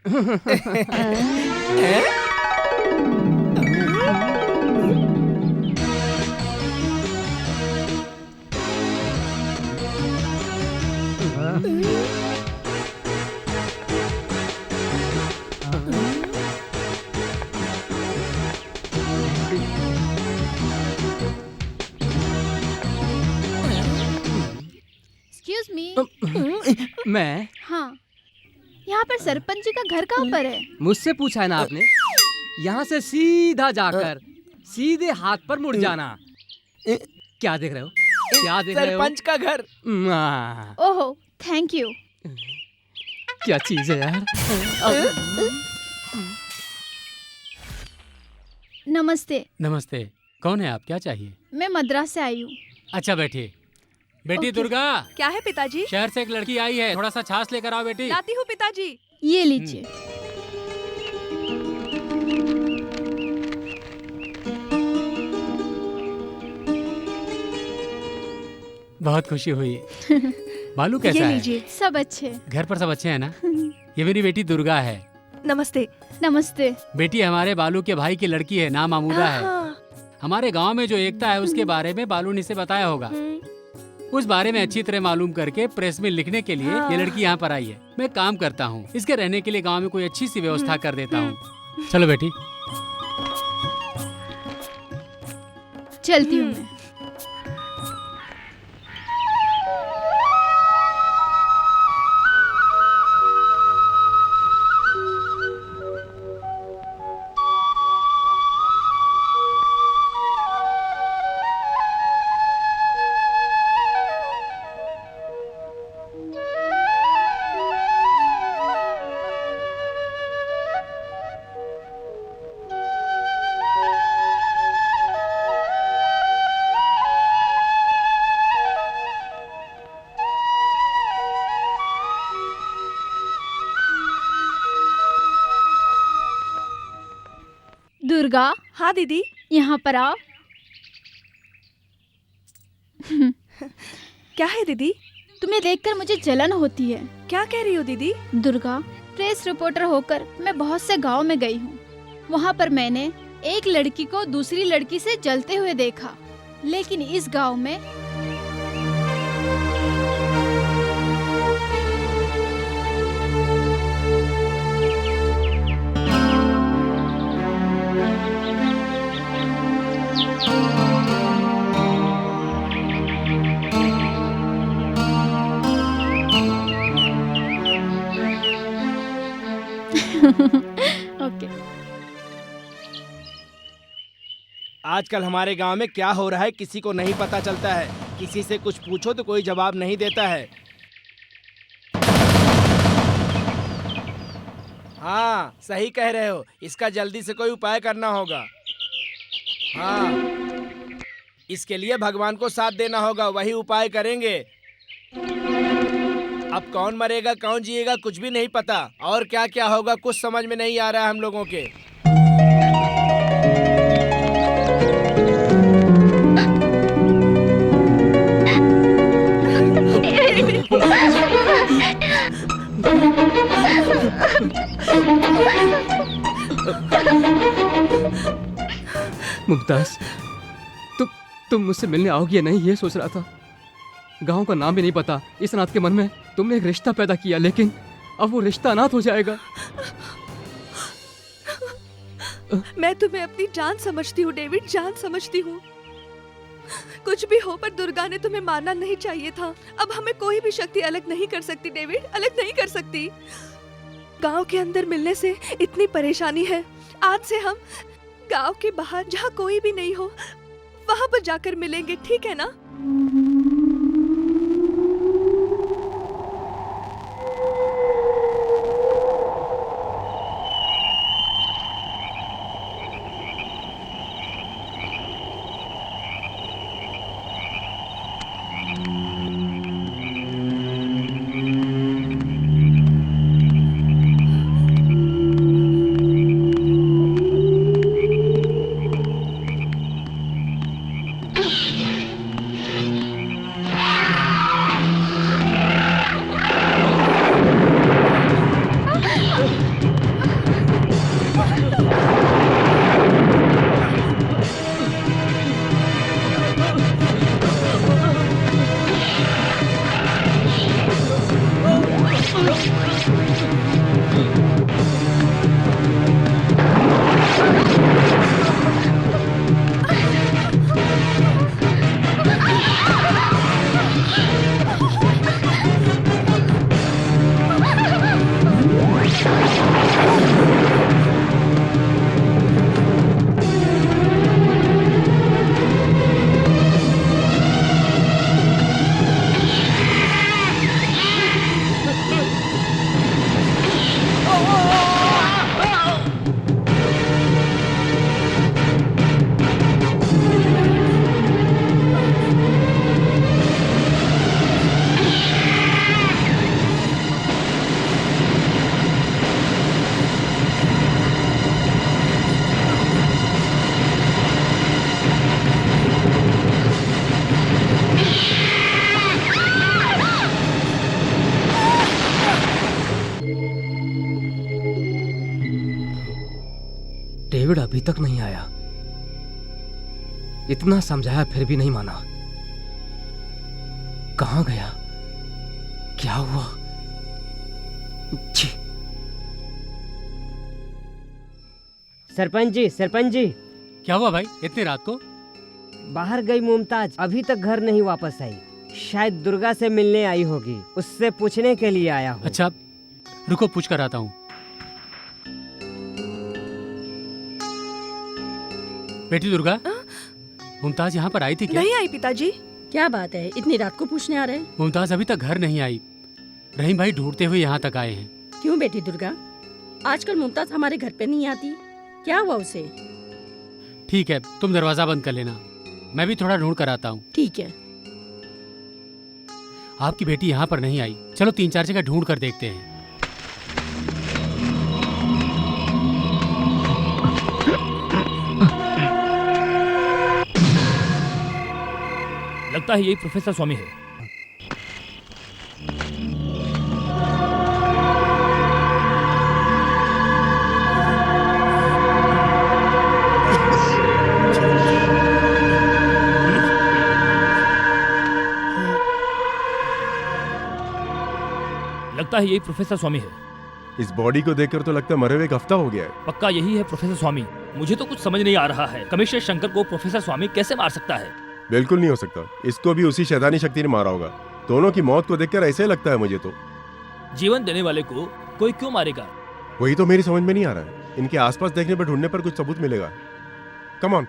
Excuse me।
मैं?
हाँ, यहाँ पर सरपंच जी का घर कहाँ पर है?
मुझसे पूछा है ना आपने? यहाँ से सीधा जाकर सीधे हाथ पर मुड़ जाना। क्या देख रहे हो? क्या देख रहे हो?
सरपंच का घर।
ओहो, थैंक यू।
क्या चीज है यार।
नमस्ते।
नमस्ते, कौन है आप? क्या चाहिए?
मैं मद्रास से आई हूँ।
अच्छा बैठिए। बेटी दुर्गा,
क्या है पिताजी?
शहर से एक लड़की आई है, थोड़ा सा छाछ लेकर आओ बेटी।
लाती हूँ पिताजी।
ये लीजिए।
बहुत खुशी हुई। बालू कैसा
ये
है?
लीजिए।
सब अच्छे।
घर पर सब अच्छे हैं ना? ये मेरी बेटी दुर्गा है।
नमस्ते।
नमस्ते।
बेटी हमारे बालू के भाई की लड़की है, नाम आमूदा है। हमारे गांव में जो एकता है उसके बारे में बालू ने इसे बताया होगा। उस बारे में अच्छी तरह मालूम करके प्रेस में लिखने के लिए ये लड़की यहाँ पर आई है। मैं काम करता हूँ, इसके रहने के लिए गांव में कोई अच्छी सी व्यवस्था कर देता हूँ। चलो बेटी।
चलती हूँ मैं। दुर्गा।
हाँ दीदी।
यहाँ पर आओ।
क्या है दीदी?
तुम्हें देखकर मुझे जलन होती है।
क्या कह रही हो दीदी?
दुर्गा, प्रेस रिपोर्टर होकर मैं बहुत से गांव में गई हूँ। वहाँ पर मैंने एक लड़की को दूसरी लड़की से जलते हुए देखा, लेकिन इस गांव में
आजकल हमारे गांव में क्या हो रहा है किसी को नहीं पता चलता है। किसी से कुछ पूछो तो कोई जवाब नहीं देता है। हाँ, सही कह रहे हो। इसका जल्दी से कोई उपाय करना होगा। हाँ, इसके लिए भगवान को साथ देना होगा, वही उपाय करेंगे। अब कौन मरेगा कौन जिएगा कुछ भी नहीं पता, और क्या क्या होगा कुछ समझ में नहीं आ रहा है हम लोगों के।
मुमताज, तुम मुझसे मिलने आओगी या नहीं ये सोच रहा था। गांव का नाम भी नहीं पता। इस अनाथ के मन में तुमने एक रिश्ता पैदा किया, लेकिन अब वो रिश्ता अनाथ हो जाएगा।
मैं तुम्हें अपनी जान समझती हूँ डेविड, जान समझती हूँ। कुछ भी हो पर दुर्गा ने तुम्हें मारना नहीं चाहिए था। अब हमें कोई भी शक्ति अलग नहीं कर सकती डेविड, अलग नहीं कर सकती। गांव के अंदर मिलने से इतनी परेशानी है। आज से हम गांव के बाहर जहाँ कोई भी नहीं हो वहां पर जाकर मिलेंगे, ठीक है ना?
डेविड अभी तक नहीं आया। इतना समझाया फिर भी नहीं माना। कहां गया? क्या हुआ? छी।
सरपंच जी
क्या हुआ भाई इतनी रात को?
बाहर गई मुमताज, अभी तक घर नहीं वापस आई। शायद दुर्गा से मिलने आई होगी, उससे पूछने के लिए आया हूँ।
अच्छा रुको, पूछ कर आता हूँ। बेटी दुर्गा, मुमताज यहाँ पर आई थी क्या?
नहीं आई पिताजी।
क्या बात है, इतनी रात को पूछने आ रहे हैं?
मुमताज अभी तक घर नहीं आई। रहीम भाई ढूंढते हुए यहाँ तक आए हैं।
क्यों बेटी दुर्गा, आजकल मुमताज हमारे घर पे नहीं आती, क्या हुआ उसे?
ठीक है, तुम दरवाजा बंद कर लेना, मैं भी थोड़ा ढूंढ कर आता हूँ।
ठीक है।
आपकी बेटी यहाँ पर नहीं आई, चलो 3-4 जगह ढूंढ कर देखते हैं।
लगता है यही प्रोफेसर स्वामी है। लगता है यही प्रोफेसर स्वामी है।
इस बॉडी को देखकर तो लगता है मरे हुए एक हफ्ता हो गया है।
पक्का यही है प्रोफेसर स्वामी। मुझे तो कुछ समझ नहीं आ रहा है, कमिश्नर शंकर को प्रोफेसर स्वामी कैसे मार सकता है?
बिल्कुल नहीं हो सकता, इसको भी उसी शैतानी शक्ति ने मारा होगा। दोनों की मौत को देखकर ऐसे लगता है मुझे तो।
जीवन देने वाले को कोई क्यों मारेगा?
वही तो मेरी समझ में नहीं आ रहा है। इनके आसपास देखने पर, ढूंढने पर कुछ सबूत मिलेगा। Come on.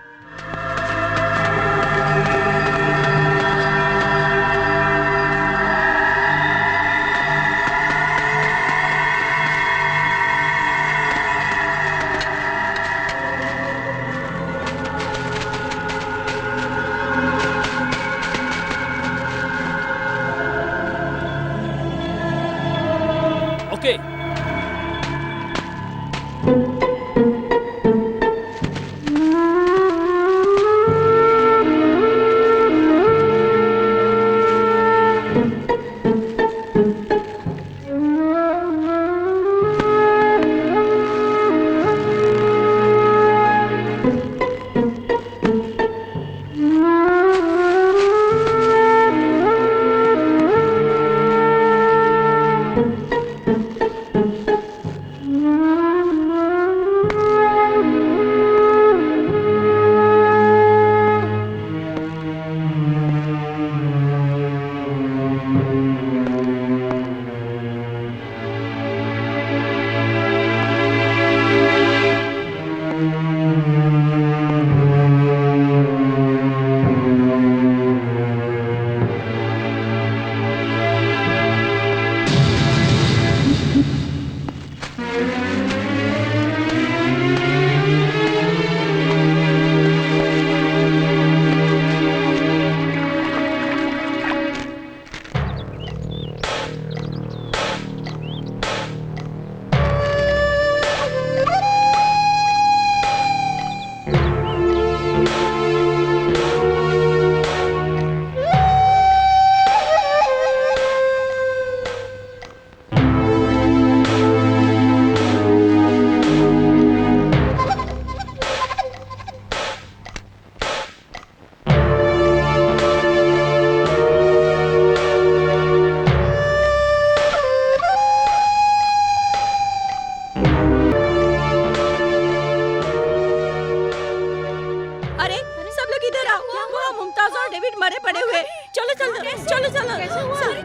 सब लोग इधर आओ। वहाँ मुमताज और डेविड मरे पड़े हुए। चलो चलो चलो चलो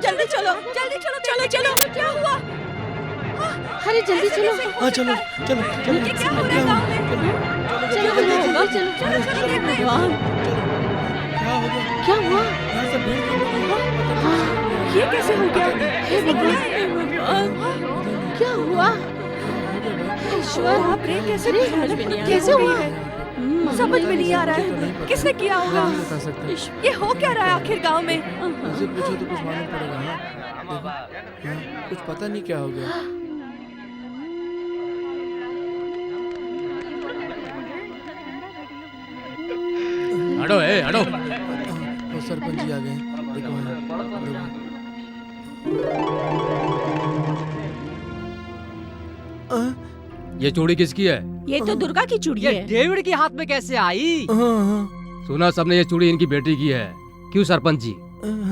जल्दी चलो जल्दी चलो चलो चलो। क्या हुआ?
अरे जल्दी चलो।
हाँ चलो चलो चलो।
ये क्या हो रहा है गाँव में?
चलो चलो चलो
भगवान,
क्या हुआ?
ये कैसे हो गया?
हे भगवान, क्या हुआ? ईश्वर,
आप रे कैसे
कैसे हुआ?
समझ में नहीं आ रहा है। किसने किया होगा? ये हो क्या रहा है आखिर गांव में?
मुझे पूछो तो कुछ मालूम पड़ेगा। हाँ देखो, कुछ पता नहीं क्या हो गया।
हटो हटो।
वो सरपंच जी आ गए। देखो
ये चूड़ी किसकी है?
ये तो दुर्गा की चूड़ी
ये
है।
डेविड के हाथ में कैसे आई?
सुना सबने ये चूड़ी इनकी बेटी की है। क्यों सरपंच जी?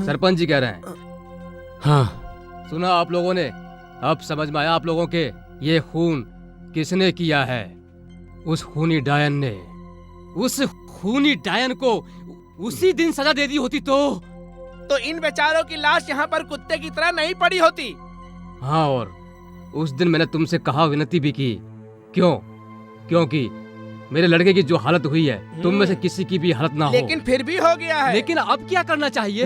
सरपंच जी कह रहे हैं।
हाँ
सुना आप लोगों ने? अब समझ में आया आप लोगों के ये खून किसने किया है? उस खूनी डायन ने। उस खूनी डायन को उसी दिन सजा दे दी होती
तो इन बेचारों की लाश यहाँ पर कुत्ते की तरह नहीं पड़ी होती।
हाँ, और उस दिन मैंने तुमसे कहा, विनती भी की। क्यों? क्योंकि मेरे लड़के की जो हालत हुई है तुम में से किसी की भी हालत ना हो।
लेकिन फिर भी हो गया है।
लेकिन अब क्या करना चाहिए?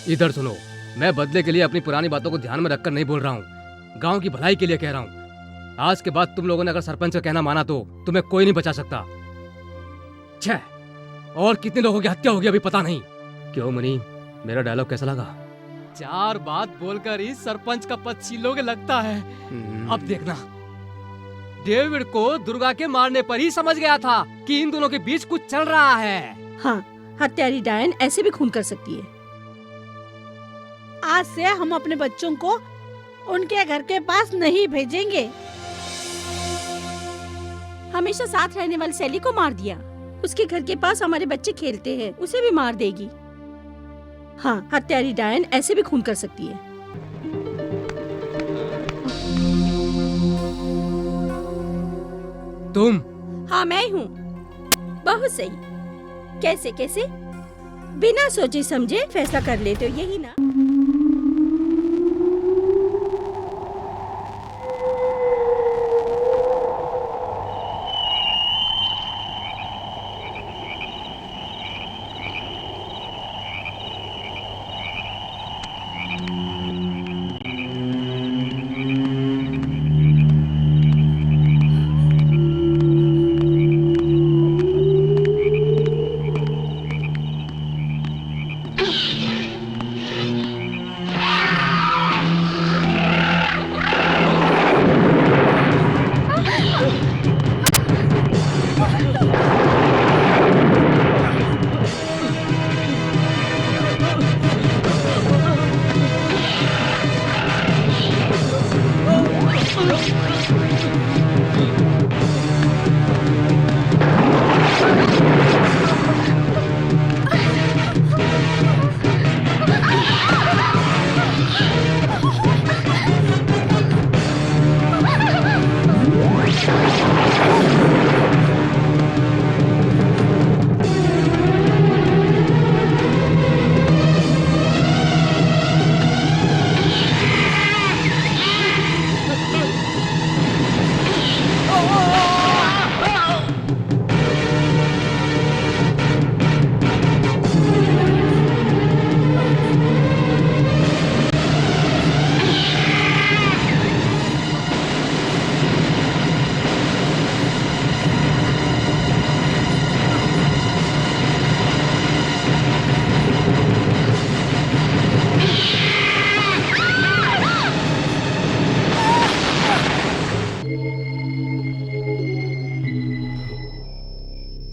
इधर सुनो, मैं बदले के लिए अपनी पुरानी बातों को ध्यान में रखकर नहीं बोल रहा हूँ, गांव की भलाई के लिए कह रहा हूँ। आज के बाद तुम लोगों ने अगर सरपंच का कहना माना तो तुम्हें कोई नहीं बचा सकता। छह, और कितने लोगों की हत्या होगी अभी पता नहीं। क्यों मनी, मेरा डायलॉग कैसा लगा?
4 बात बोलकर ही सरपंच का पद छीलोगे लगता है। अब देखना, डेविड को दुर्गा के मारने पर ही समझ गया था कि इन दोनों के बीच कुछ चल रहा है।
हाँ, हत्यारी डायन ऐसे भी खून कर सकती है।
आज से हम अपने बच्चों को उनके घर के पास नहीं भेजेंगे।
हमेशा साथ रहने वाली सैली को मार दिया। उसके घर के पास हमारे बच्चे खेलते हैं, उसे भी मार देगी। हाँ, हत्यारी डायन ऐसे भी खून कर सकती है।
तुम?
हाँ, मैं हूँ। बहुत सही। कैसे कैसे? बिना सोचे समझे फैसला कर लेते हो, यही ना?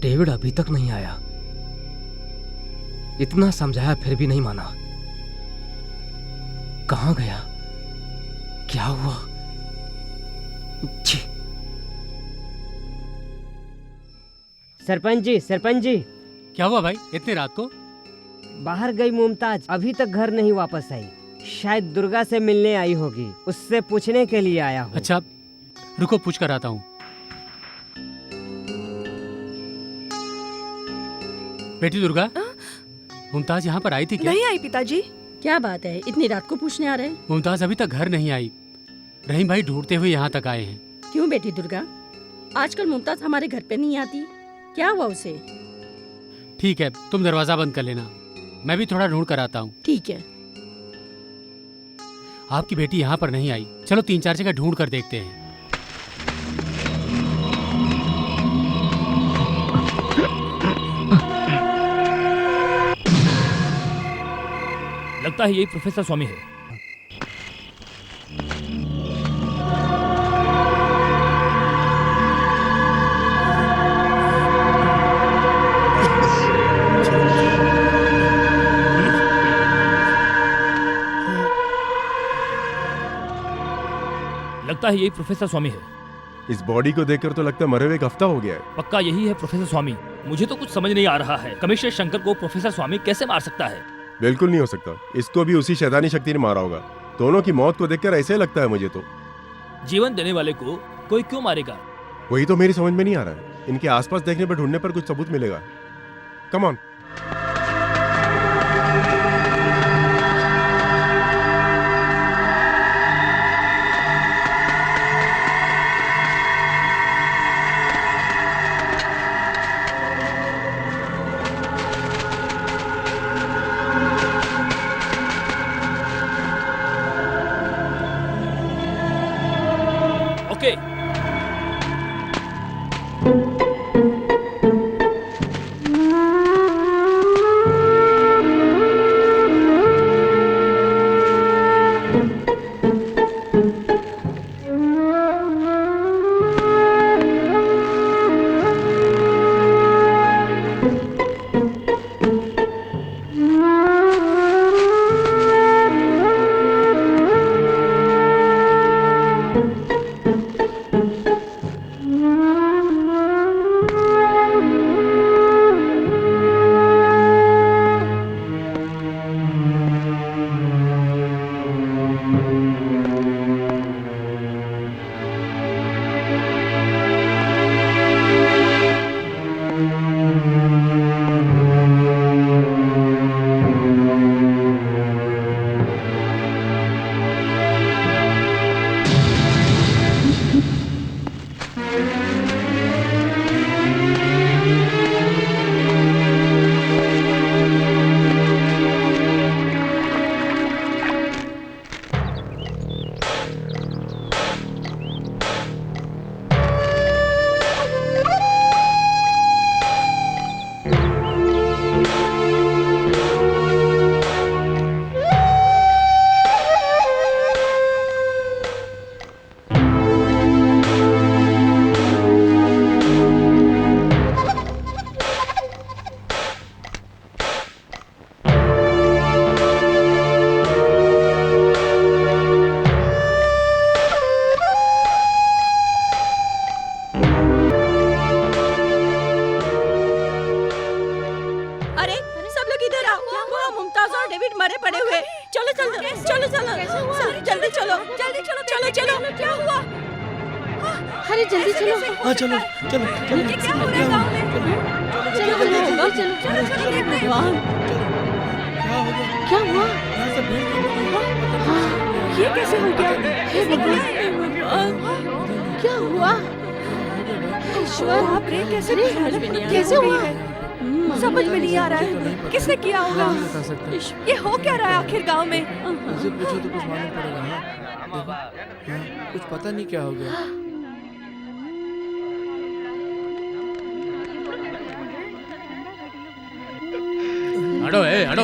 डेविड अभी तक नहीं आया। इतना समझाया फिर भी नहीं माना। कहाँ गया? क्या हुआ? छी।
सरपंच जी, सरपंच जी।
क्या हुआ भाई इतनी रात को?
बाहर गई मुमताज अभी तक घर नहीं वापस आई। शायद दुर्गा से मिलने आई होगी, उससे पूछने के लिए आया हूँ।
अच्छा, रुको पूछ कर आता हूँ। बेटी दुर्गा, मुमताज यहाँ पर आई थी क्या?
नहीं आई पिताजी।
क्या बात है, इतनी रात को पूछने आ रहे हैं?
मुमताज अभी तक घर नहीं आई। रहीम भाई ढूंढते हुए यहाँ तक आए हैं।
क्यों बेटी दुर्गा, आजकल मुमताज हमारे घर पे नहीं आती, क्या हुआ उसे?
ठीक है, तुम दरवाजा बंद कर लेना, मैं भी थोड़ा ढूंढ कर आता हूँ।
ठीक है।
आपकी बेटी यहाँ पर नहीं आई, चलो 3-4 जगह ढूंढ कर देखते हैं।
लगता है यही प्रोफेसर स्वामी है। लगता है यही प्रोफेसर स्वामी है।
इस बॉडी को देखकर तो लगता है मरे हुए एक हफ्ता हो गया है।
पक्का यही है प्रोफेसर स्वामी। मुझे तो कुछ समझ नहीं आ रहा है, कमिश्नर शंकर को प्रोफेसर स्वामी कैसे मार सकता है?
बिल्कुल नहीं हो सकता, इसको भी उसी शैतानी शक्ति ने मारा होगा। दोनों की मौत को देखकर ऐसे लगता है मुझे तो।
जीवन देने वाले को कोई क्यों मारेगा?
वही तो मेरी समझ में नहीं आ रहा है। इनके आसपास देखने पर ढूंढने पर कुछ सबूत मिलेगा। Come on.
अरे जल्दी चलो।
हाँ चलो चलो चलो।
ये क्या हो रहा है गाँव में? चलो चलो चलो चलो चलो चलो भगवान क्या हुआ? ये कैसे हो गया? हे भगवान क्या हुआ? ईश्वर आप रे कैसे हुआ?
समझ में नहीं आ रहा है किसने किया होगा। ये हो क्या रहा है आखिर गांव में?
मुझे पूछो तो कुछ मालूम पड़ेगा। हाँ कुछ पता नहीं क्या हो गया।
हटो हटो।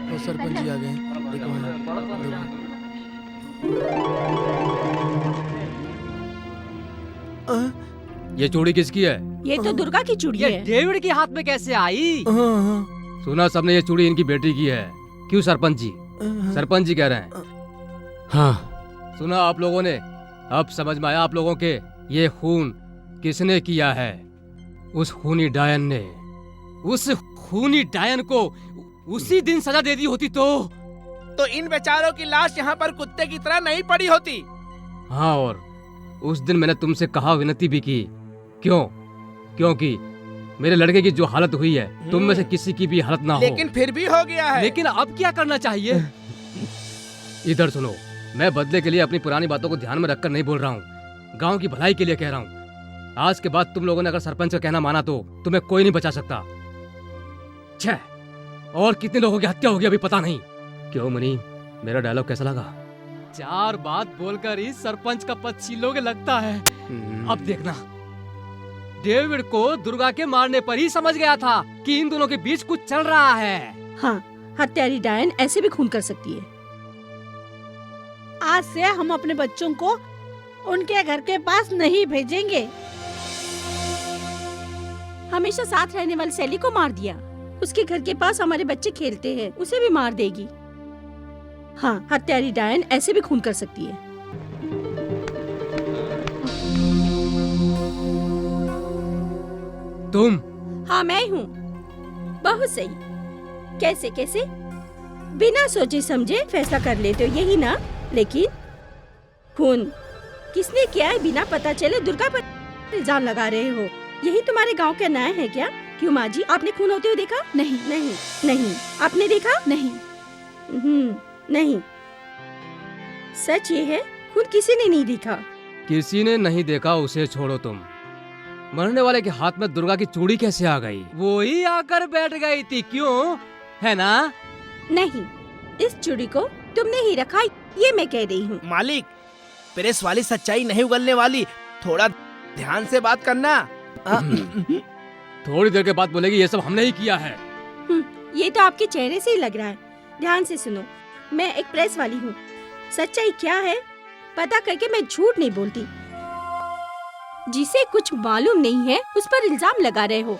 वो सरपंच जी आ गए। देखो
ये चूड़ी किसकी है?
ये तो दुर्गा की चूड़ी है।
डेविड के हाथ में कैसे आई?
सुना सबने ये चूड़ी इनकी बेटी की है। क्यों सरपंच जी? सरपंच जी कह रहे हैं। हाँ सुना आप लोगों ने। अब समझ में आया आप लोगों के ये खून किसने किया है। उस खूनी डायन ने। उस खूनी डायन को उसी दिन सजा दे दी होती तो
इन बेचारों की लाश यहाँ पर कुत्ते की तरह नहीं पड़ी होती।
हाँ और उस दिन मैंने तुमसे कहा विनती भी की। क्यों? क्योंकि मेरे लड़के की जो हालत हुई है तुम में से किसी की भी हालत ना हो।
लेकिन फिर भी हो गया है।
लेकिन अब क्या करना चाहिए?
इधर सुनो, मैं बदले के लिए अपनी पुरानी बातों को ध्यान में रखकर नहीं बोल रहा हूँ, गांव की भलाई के लिए कह रहा हूँ। आज के बाद तुम लोगों ने अगर सरपंच का कहना माना तो तुम्हें कोई नहीं बचा सकता। छह, और कितने लोगों की हत्या होगी अभी पता नहीं। क्यों मनी, मेरा डायलॉग कैसा लगा?
4 बात बोलकर ही सरपंच का पद छीलोगे लगता है। अब देखना, डेविड को दुर्गा के मारने पर ही समझ गया था कि इन दोनों के बीच कुछ चल रहा है।
हाँ, हत्यारी डायन ऐसे भी खून कर सकती है। आज से हम अपने बच्चों को उनके घर के पास नहीं भेजेंगे। हमेशा साथ रहने वाली सैली को मार दिया। उसके घर के पास हमारे बच्चे खेलते हैं, उसे भी मार देगी। हाँ, हत्यारी डायन ऐसे भी खून कर सकती है।
तुम?
हाँ, मैं हूँ। बहुत सही। कैसे कैसे बिना सोचे समझे फैसला कर लेते हो, यही ना? लेकिन खून किसने किया है बिना पता चले दुर्गा पर इल्जाम लगा रहे हो। यही तुम्हारे गांव का न्याय है क्या? क्यों माँ जी, आपने खून होते हुए देखा? नहीं नहीं नहीं। आपने देखा? नहीं। नहीं। सच ये है, खून किसी ने नहीं देखा।
किसी ने नहीं देखा उसे छोड़ो तुम। मरने वाले के हाथ में दुर्गा की चूड़ी कैसे आ गई?
वो ही आकर बैठ गई थी, क्यों? है ना?
नहीं, इस चूड़ी को तुमने ही रखा, ये मैं कह रही हूँ।
मालिक, प्रेस वाली सच्चाई नहीं उगलने वाली, थोड़ा ध्यान से बात करना।
थोड़ी देर के बाद बोलेगी ये सब हमने ही किया है।
ये तो आपके चेहरे से ही लग रहा है। ध्यान से सुनो, मैं एक प्रेस वाली हूँ। सच्चाई क्या है पता करके मैं झूठ नहीं बोलती। जिसे कुछ मालूम नहीं है उस पर इल्जाम लगा रहे हो।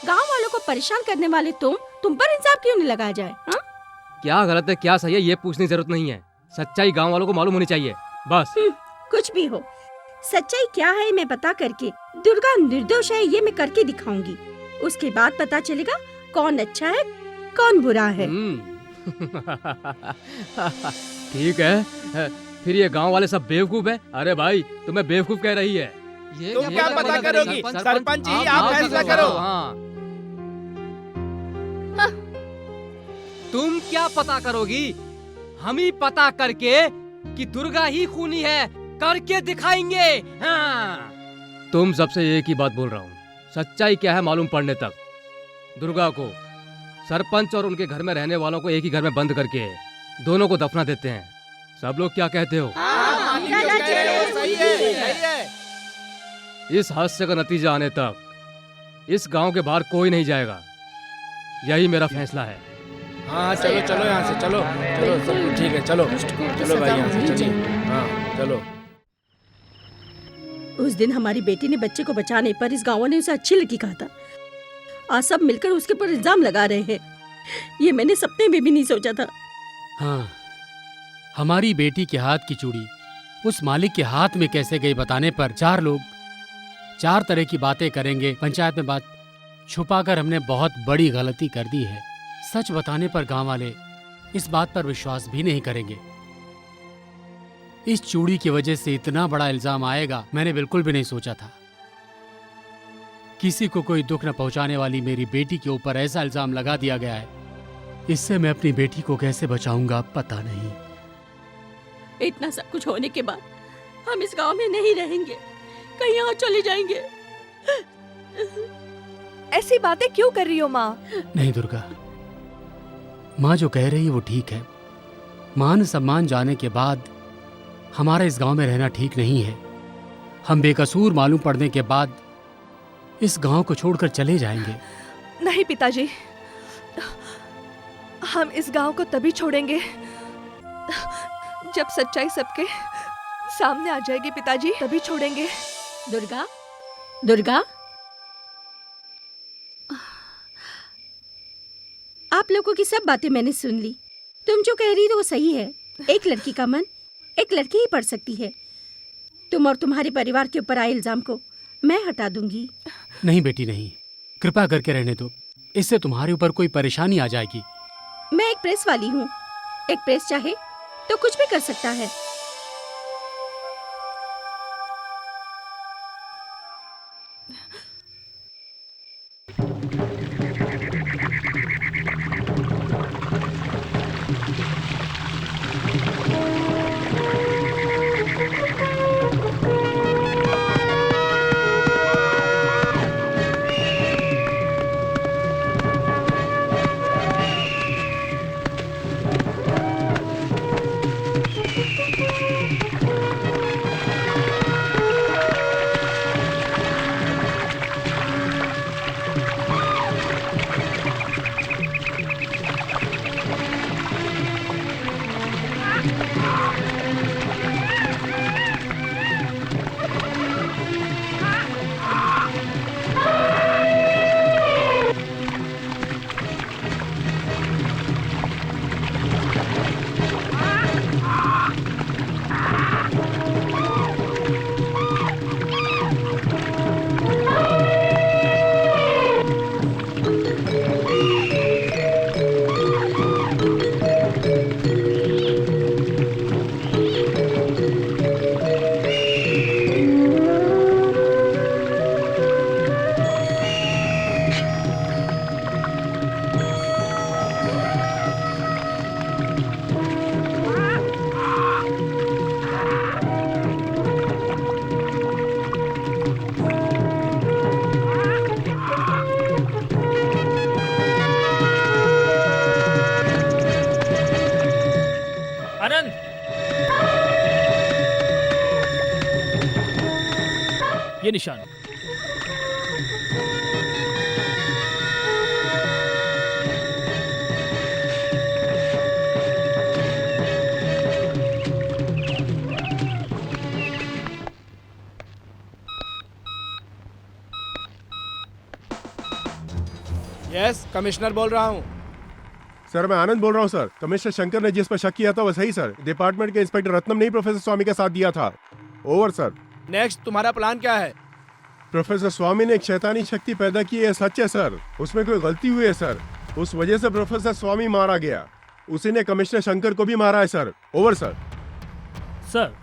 गांव वालों को परेशान करने वाले तुम पर इल्जाम क्यों नहीं लगाया जाए? हा?
क्या गलत है क्या सही है ये पूछने की जरूरत नहीं है। सच्चाई गांव वालों को मालूम होनी चाहिए, बस।
कुछ भी हो, सच्चाई क्या है मैं पता करके दुर्गा निर्दोष है ये मैं करके दिखाऊंगी। उसके बाद पता चलेगा कौन अच्छा है कौन बुरा है।
ठीक है, फिर ये गांव वाले सब बेवकूफ है? अरे भाई, तुम्हें बेवकूफ कह रही है।
तुम क्या पता करोगी? सरपंच जी, आप फैसला करो।
तुम क्या पता करोगी? हम ही पता करके कि दुर्गा ही खूनी है करके दिखाएंगे। हाँ।
तुम सबसे एक ही बात बोल रहा हूँ, सच्चाई क्या है मालूम पड़ने तक दुर्गा को, सरपंच और उनके घर में रहने वालों को एक ही घर में बंद करके दोनों को दफना देते हैं। सब लोग क्या कहते हो?
सही है।
इस हादसे का नतीजा आने तक इस गांव के बाहर कोई नहीं जाएगा, यही मेरा फैसला है।
हाँ, चलो चलो यहाँ से, चलो चलो, सब ठीक है, चलो चलो भाई यहाँ से चलिए। हाँ चलो।
उस दिन हमारी बेटी ने बच्चे को बचाने पर इस गाँव ने उसे अच्छी लड़की कहा था। आज सब मिलकर उसके पर इल्जाम लगा रहे हैं। ये मैंने सपने में भी नहीं सोचा था।
हाँ, हमारी बेटी के हाथ की चूड़ी उस मालिक के हाथ में कैसे गई बताने पर 4 लोग 4 तरह की बातें करेंगे। पंचायत में बात छुपाकर हमने बहुत बड़ी गलती कर दी है। सच बताने पर गांव वाले इस बात पर विश्वास भी नहीं करेंगे। इस चूड़ी की वजह से इतना बड़ा इल्जाम आएगा मैंने बिल्कुल भी नहीं सोचा था। किसी को कोई दुख न पहुंचाने वाली मेरी बेटी के ऊपर ऐसा इल्जाम लगा दिया गया है। इससे मैं अपनी बेटी को कैसे बचाऊंगा पता नहीं।
इतना सब कुछ होने के बाद हम इस गांव में नहीं रहेंगे, कहीं और चले जाएंगे।
ऐसी बातें क्यों कर रही हो माँ?
नहीं दुर्गा, माँ जो कह रही है वो ठीक है। मान सम्मान जाने के बाद हमारा इस गांव में रहना ठीक नहीं है। हम बेकसूर मालूम पड़ने के बाद इस गांव को छोड़कर चले जाएंगे।
नहीं पिताजी, हम इस गांव को तभी छोड़ेंगे जब सच्चाई सबके सामने आ जाएगी। पिताजी, तभी छोड़ेंगे।
दुर्गा, दुर्गा, आप लोगों की सब बातें मैंने सुन ली। तुम जो कह रही हो वो सही है। एक लड़की का मन एक लड़की ही पढ़ सकती है। तुम और तुम्हारे परिवार के ऊपर आए इल्जाम को मैं हटा दूंगी।
नहीं बेटी नहीं, कृपा करके रहने दो। इससे तुम्हारे ऊपर कोई परेशानी आ जाएगी।
मैं एक प्रेस वाली हूँ। एक प्रेस चाहे तो कुछ भी कर सकता है।
ये निशान।
यस, कमिश्नर बोल रहा हूँ।
सर मैं आनंद बोल रहा हूँ सर। कमिश्नर शंकर ने जिस पर शक किया था वो सही सर। डिपार्टमेंट के इंस्पेक्टर रत्नम ने ही प्रोफेसर स्वामी का साथ दिया था। Over sir.
नेक्स्ट तुम्हारा प्लान क्या है?
प्रोफेसर स्वामी ने एक शैतानी शक्ति पैदा की है, सच है सर। उसमें कोई गलती हुई है सर, उस वजह से प्रोफेसर स्वामी मारा गया। उसी ने कमिश्नर शंकर को भी मारा है सर। Over sir.
सर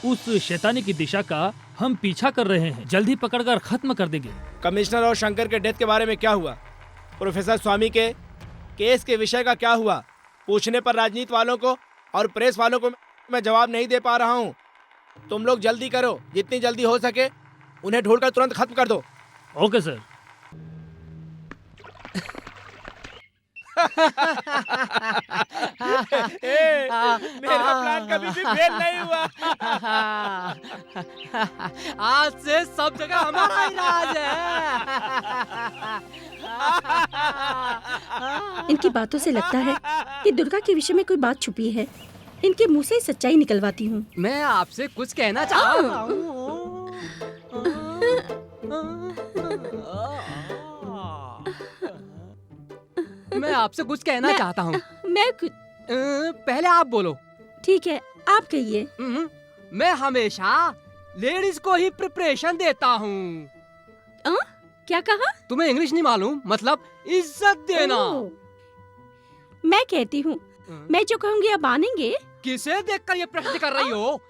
उस शैतानी की दिशा का हम पीछा कर रहे हैं, जल्द ही पकड़कर खत्म कर देंगे।
कमिश्नर और शंकर के डेथ के बारे में क्या हुआ? प्रोफेसर स्वामी के केस के विषय का क्या हुआ? पूछने पर राजनीति वालों को और प्रेस वालों को मैं जवाब नहीं दे पा रहा हूँ। तुम लोग जल्दी करो, जितनी जल्दी हो सके उन्हें ढूंढकर तुरंत खत्म कर दो।
Okay sir.
मेरा प्लान कभी भी फेल नहीं हुआ।
आज से सब जगह हमारा ही राज है।
इनकी बातों से लगता है कि दुर्गा के विषय में कोई बात छुपी है। इनके मुंह से सच्चाई निकलवाती हूँ।
मैं आपसे कुछ कहना चाहता हूँ। मैं आपसे कुछ कहना चाहता हूँ।
मैं कुछ
पहले आप बोलो।
ठीक है, आप कहिए।
मैं हमेशा लेडीज को ही प्रिपरेशन देता हूँ।
क्या कहा?
तुम्हें इंग्लिश नहीं मालूम? मतलब इज्जत देना।
मैं कहती हूँ, मैं जो कहूँगी आप मानेंगे?
किसे देखकर ये प्रश्न कर रही हो?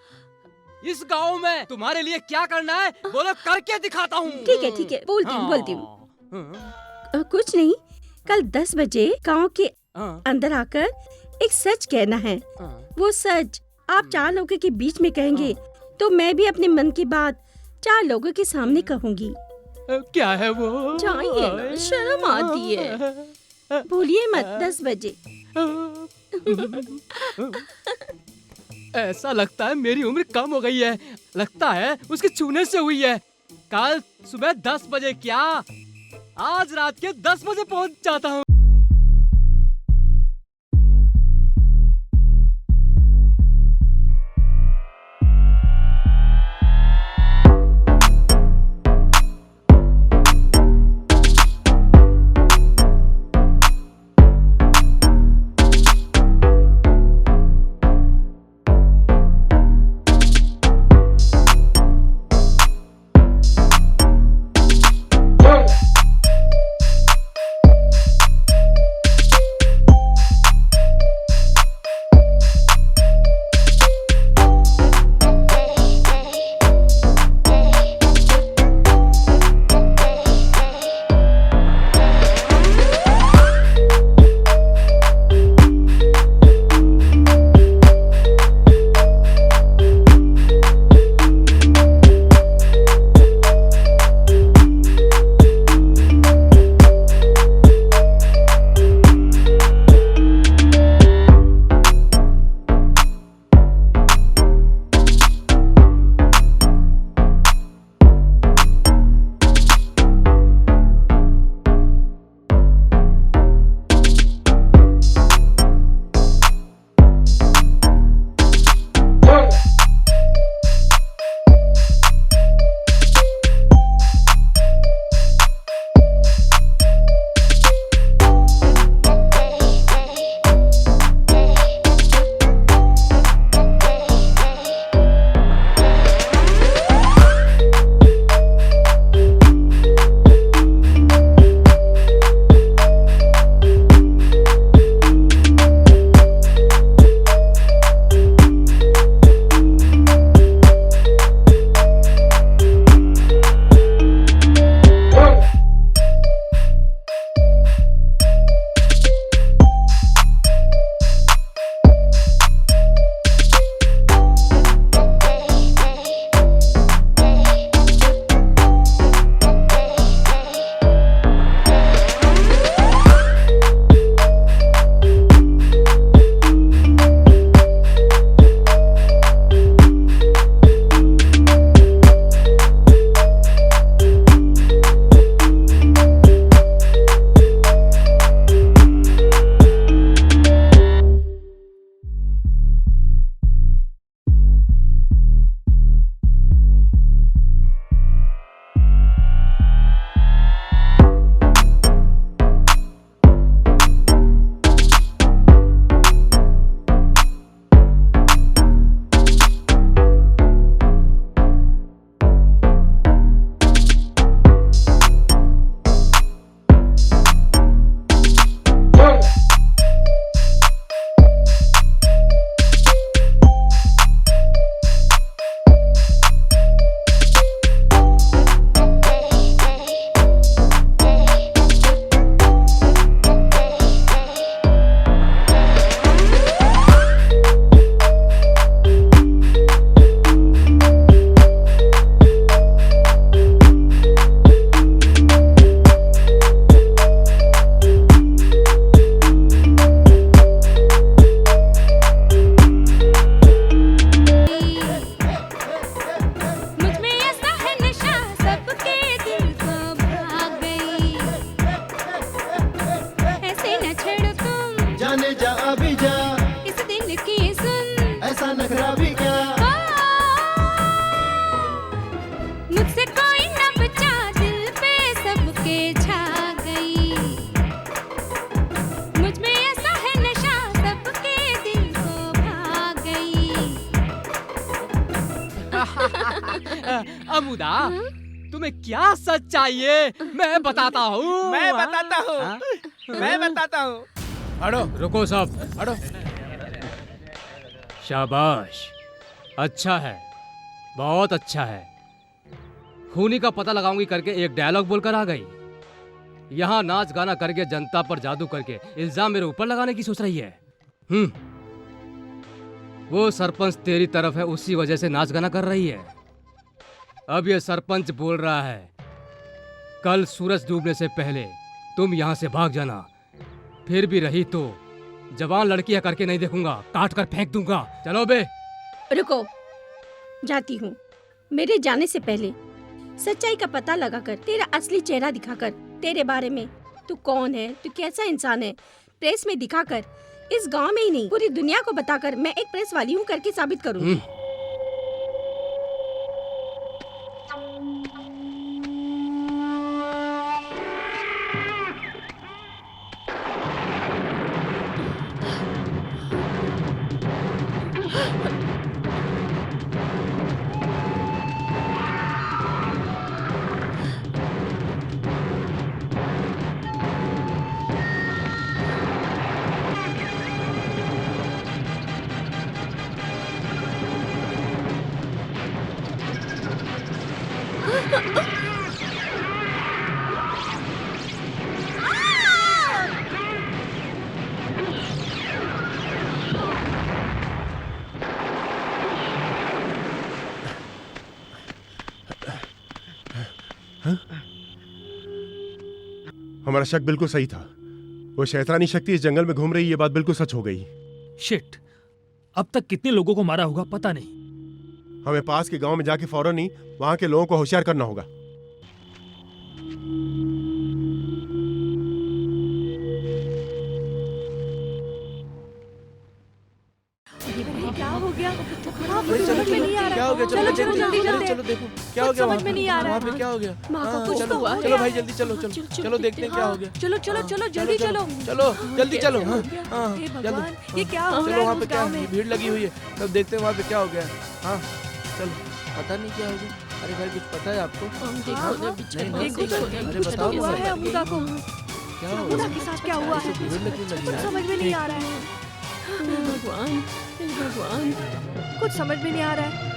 इस गांव में तुम्हारे लिए क्या करना है बोलो, करके दिखाता हूँ।
ठीक है, बोलती हूँ। कुछ नहीं, कल 10 बजे गांव के अंदर आकर एक सच कहना है। वो सच आप 4 लोगों के बीच में कहेंगे तो मैं भी अपने मन की बात 4 लोगों के सामने कहूँगी।
क्या है वो?
जाइए ना, शर्म आती है। भूलिए मत, 10 बजे।
ऐसा लगता है मेरी उम्र कम हो गई है। लगता है उसके छूने से हुई है। कल सुबह 10 बजे क्या, आज रात के 10 बजे पहुंच जाता हूँ। महमूदा, तुम्हें क्या सच चाहिए? मैं बताता हूँ।
मैं बताता हूँ, मैं बताता हूँ। हटो,
रुको सब,
हटो।
शाबाश, अच्छा है, बहुत अच्छा है। खूनी का पता लगाऊंगी करके एक डायलॉग बोलकर आ गई। यहाँ नाच गाना करके जनता पर जादू करके इल्जाम मेरे ऊपर लगाने की सोच रही है। वो सरपंच तेरी तरफ है, उसी वजह से नाच गाना कर रही है। अब ये सरपंच बोल रहा है, कल सूरज डूबने से पहले तुम यहाँ से भाग जाना। फिर भी रही तो जवान लड़की है करके नहीं देखूंगा, काट कर फेंक दूंगा। चलो बे।
रुको, जाती हूँ। मेरे जाने से पहले सच्चाई का पता लगाकर, तेरा असली चेहरा दिखाकर, तेरे बारे में तू कौन है, तू कैसा इंसान है, प्रेस में दिखाकर, इस गांव में ही नहीं पूरी दुनिया को बताकर मैं एक प्रेस वाली हूँ करके साबित करूँगी।
हमारा शक बिल्कुल सही था। वो शैतानी शक्ति इस जंगल में घूम रही, ये बात बिल्कुल सच हो गई।
शिट, अब तक कितने लोगों को मारा होगा पता नहीं।
हमें पास के गांव में जाके फौरन ही वहां के लोगों को होशियार करना होगा।
क्या हो गया? हाँ, कुछ समझ में नहीं आ रहा।
क्या हो गया?
चलो चलो जल्दी चलते हैं।
चलो देखो क्या हो
कुछ
गया।
समझ में नहीं आ रहा
वहाँ
है।
पे क्या हो गया?
माँ का
हाँ,
कुछ
चलो
तो हुआ
चलो
है।
भाई जल्दी चलो, चलो चलो देखते हैं क्या हो गया।
चलो चलो चलो जल्दी चलो।
चलो जल्दी चलो। हाँ हाँ
हे
चलो।
भगवान, ये क्या हो रहा
चलो
है
वहाँ
उस
पे क्या
गाँव में?
भीड़ लगी हुई है, तब देखते हैं वहाँ पे क्या हो गया। हाँ चलो, पता नहीं क्या हो गया। अरे भाई कुछ पता है आपको?
देखो तो
अरे
कुछ तो
बताओ
हुआ है अमुदा को।
क्या हो
अमुदा
गया?
के साथ क्या हुआ है?
भीड़ लगी
कुछ समझ में नहीं आ रहा है। भगवान भगवान, कुछ समझ में नहीं आ रहा है।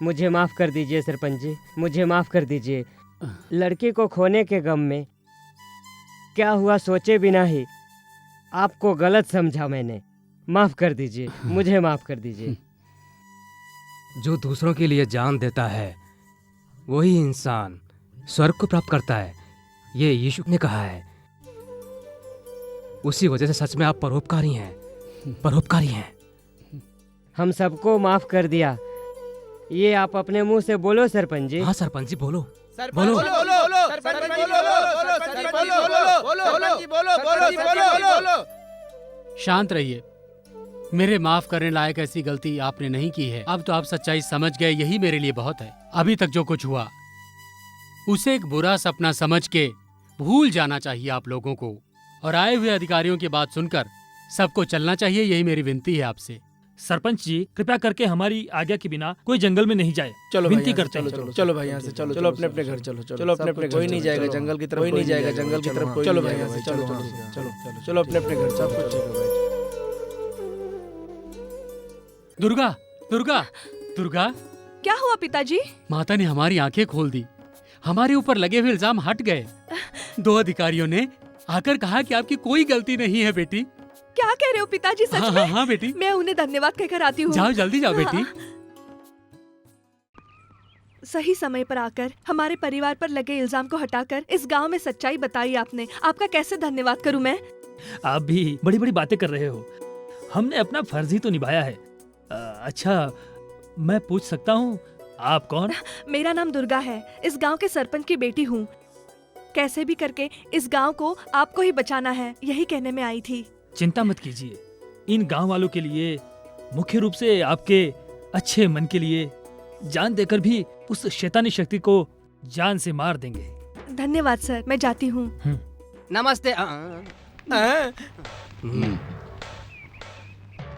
मुझे माफ कर दीजिए सरपंच जी, मुझे माफ कर दीजिए। लड़की को खोने के गम में क्या हुआ सोचे बिना ही आपको गलत समझा मैंने। माफ कर दीजिए, मुझे माफ कर दीजिए।
जो दूसरों के लिए जान देता है वही इंसान स्वर्ग को प्राप्त करता है, ये यीशु ने कहा है। उसी वजह से सच में आप परोपकारी हैं, परोपकारी हैं।
हम सबको माफ कर दिया, ये आप अपने मुंह से बोलो सरपंच जी।
हाँ सरपंच जी बोलो।
बोलो
शांत रहिए। मेरे माफ करने लायक ऐसी गलती आपने नहीं की है। अब तो आप सच्चाई समझ गए, यही मेरे लिए बहुत है। अभी तक जो कुछ हुआ उसे एक बुरा सपना समझ के भूल जाना चाहिए आप लोगों को, और आए हुए अधिकारियों की बात सुनकर सबको चलना चाहिए, यही मेरी विनती है आपसे।
सरपंच जी कृपया करके हमारी आज्ञा के बिना कोई जंगल में नहीं जाए,
चलो
विनती
भाई,
करते
चलो
हैं।
चलो चलो भाई यहाँ से चलो चलो अपने अपने घर चलो चलो अपने अपने कोई नहीं जाएगा जंगल की तरफ, कोई नहीं जाएगा जंगल की तरफ। चलो भाई यहाँ से चलो चलो चलो चलो अपने अपने घर। सब कुछ ठीक है भाई।
दुर्गा दुर्गा दुर्गा,
क्या हुआ पिताजी?
माता ने हमारी आंखें खोल दी, हमारे ऊपर लगे हुए इल्जाम हट गए। 2 अधिकारियों ने आकर कहा कि आपकी कोई गलती नहीं है बेटी।
क्या कह रहे हो पिताजी? सच
हाँ,
में?
हाँ बेटी।
मैं उन्हें धन्यवाद कहकर आती हूँ।
जाओ जल्दी जाओ बेटी।
सही समय पर आकर हमारे परिवार पर लगे इल्जाम को हटाकर इस गांव में सच्चाई बताई आपने। आपका कैसे धन्यवाद करूं मैं?
आप भी बड़ी बड़ी बातें कर रहे हो, हमने अपना फर्ज ही तो निभाया है। अच्छा मैं पूछ सकता हूँ आप कौन?
मेरा नाम दुर्गा है, इस गांव के सरपंच की बेटी हूँ। कैसे भी करके इस गांव को आपको ही बचाना है, यही कहने में आई थी।
चिंता मत कीजिए, इन गांव वालों के लिए, मुख्य रूप से आपके अच्छे मन के लिए जान देकर भी उस शैतानी शक्ति को जान से मार देंगे।
धन्यवाद सर, मैं जाती हूँ।
नमस्ते।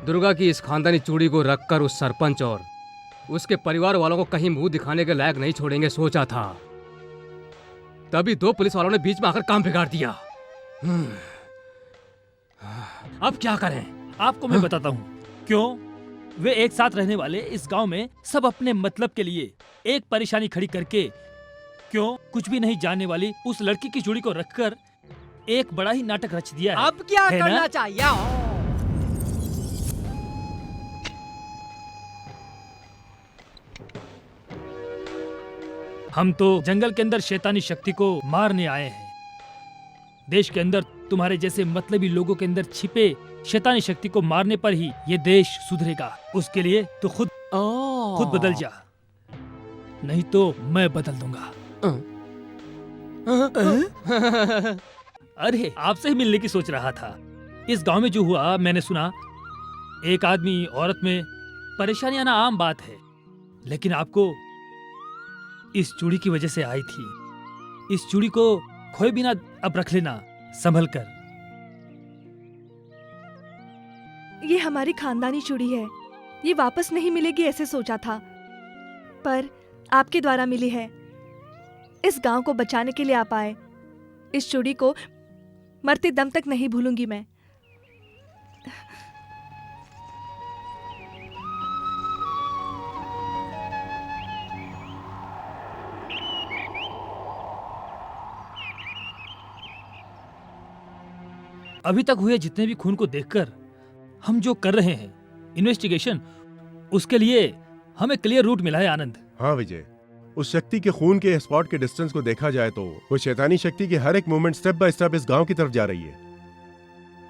दुर्गा की इस खानदानी चूड़ी को रखकर उस सरपंच और उसके परिवार वालों को कहीं मुंह दिखाने के लायक नहीं छोड़ेंगे सोचा था, तभी दो पुलिस वालों ने बीच में आकर काम बिगाड़ दिया।
अब क्या करें? आपको मैं बताता हूँ क्यों। वे एक साथ रहने वाले इस गांव में सब अपने मतलब के लिए एक परेशानी खड़ी करके, क्यों कुछ भी नहीं जानने वाली उस लड़की की चूड़ी को रखकर एक बड़ा ही नाटक रच दिया है।
अब क्या
है
करना
ना?
चाहिए?
हम तो जंगल के अंदर शैतानी शक्ति को मारने आए हैं। देश के अंदर तुम्हारे जैसे मतलबी लोगों के अंदर छिपे शैतानी शक्ति को मारने पर ही ये देश सुधरेगा। उसके लिए तो खुद बदल जा, नहीं तो मैं बदल दूंगा। अरे आपसे ही मिलने की सोच रहा था। इस गांव में जो हुआ मैंने सुना, एक आदमी औरत में परेशानी आना आम बात है, लेकिन आपको इस चूड़ी की वजह से आई थी। इस चूड़ी को खोए बिना अब रख लेना संभल कर।
ये हमारी खानदानी चूड़ी है, ये वापस नहीं मिलेगी ऐसे सोचा था, पर आपके द्वारा मिली है। इस गांव को बचाने के लिए आप आए। इस चूड़ी को मरते दम तक नहीं भूलूंगी मैं।
अभी तक हुए जितने भी खून को देखकर हम जो कर रहे हैं इन्वेस्टिगेशन, उसके लिए हमें क्लियर रूट मिला है आनंद।
हाँ विजय, उस शक्ति के खून के स्पॉट के डिस्टेंस को देखा जाए तो वो शैतानी शक्ति की हर एक मूवमेंट स्टेप बाय स्टेप इस गांव की तरफ जा रही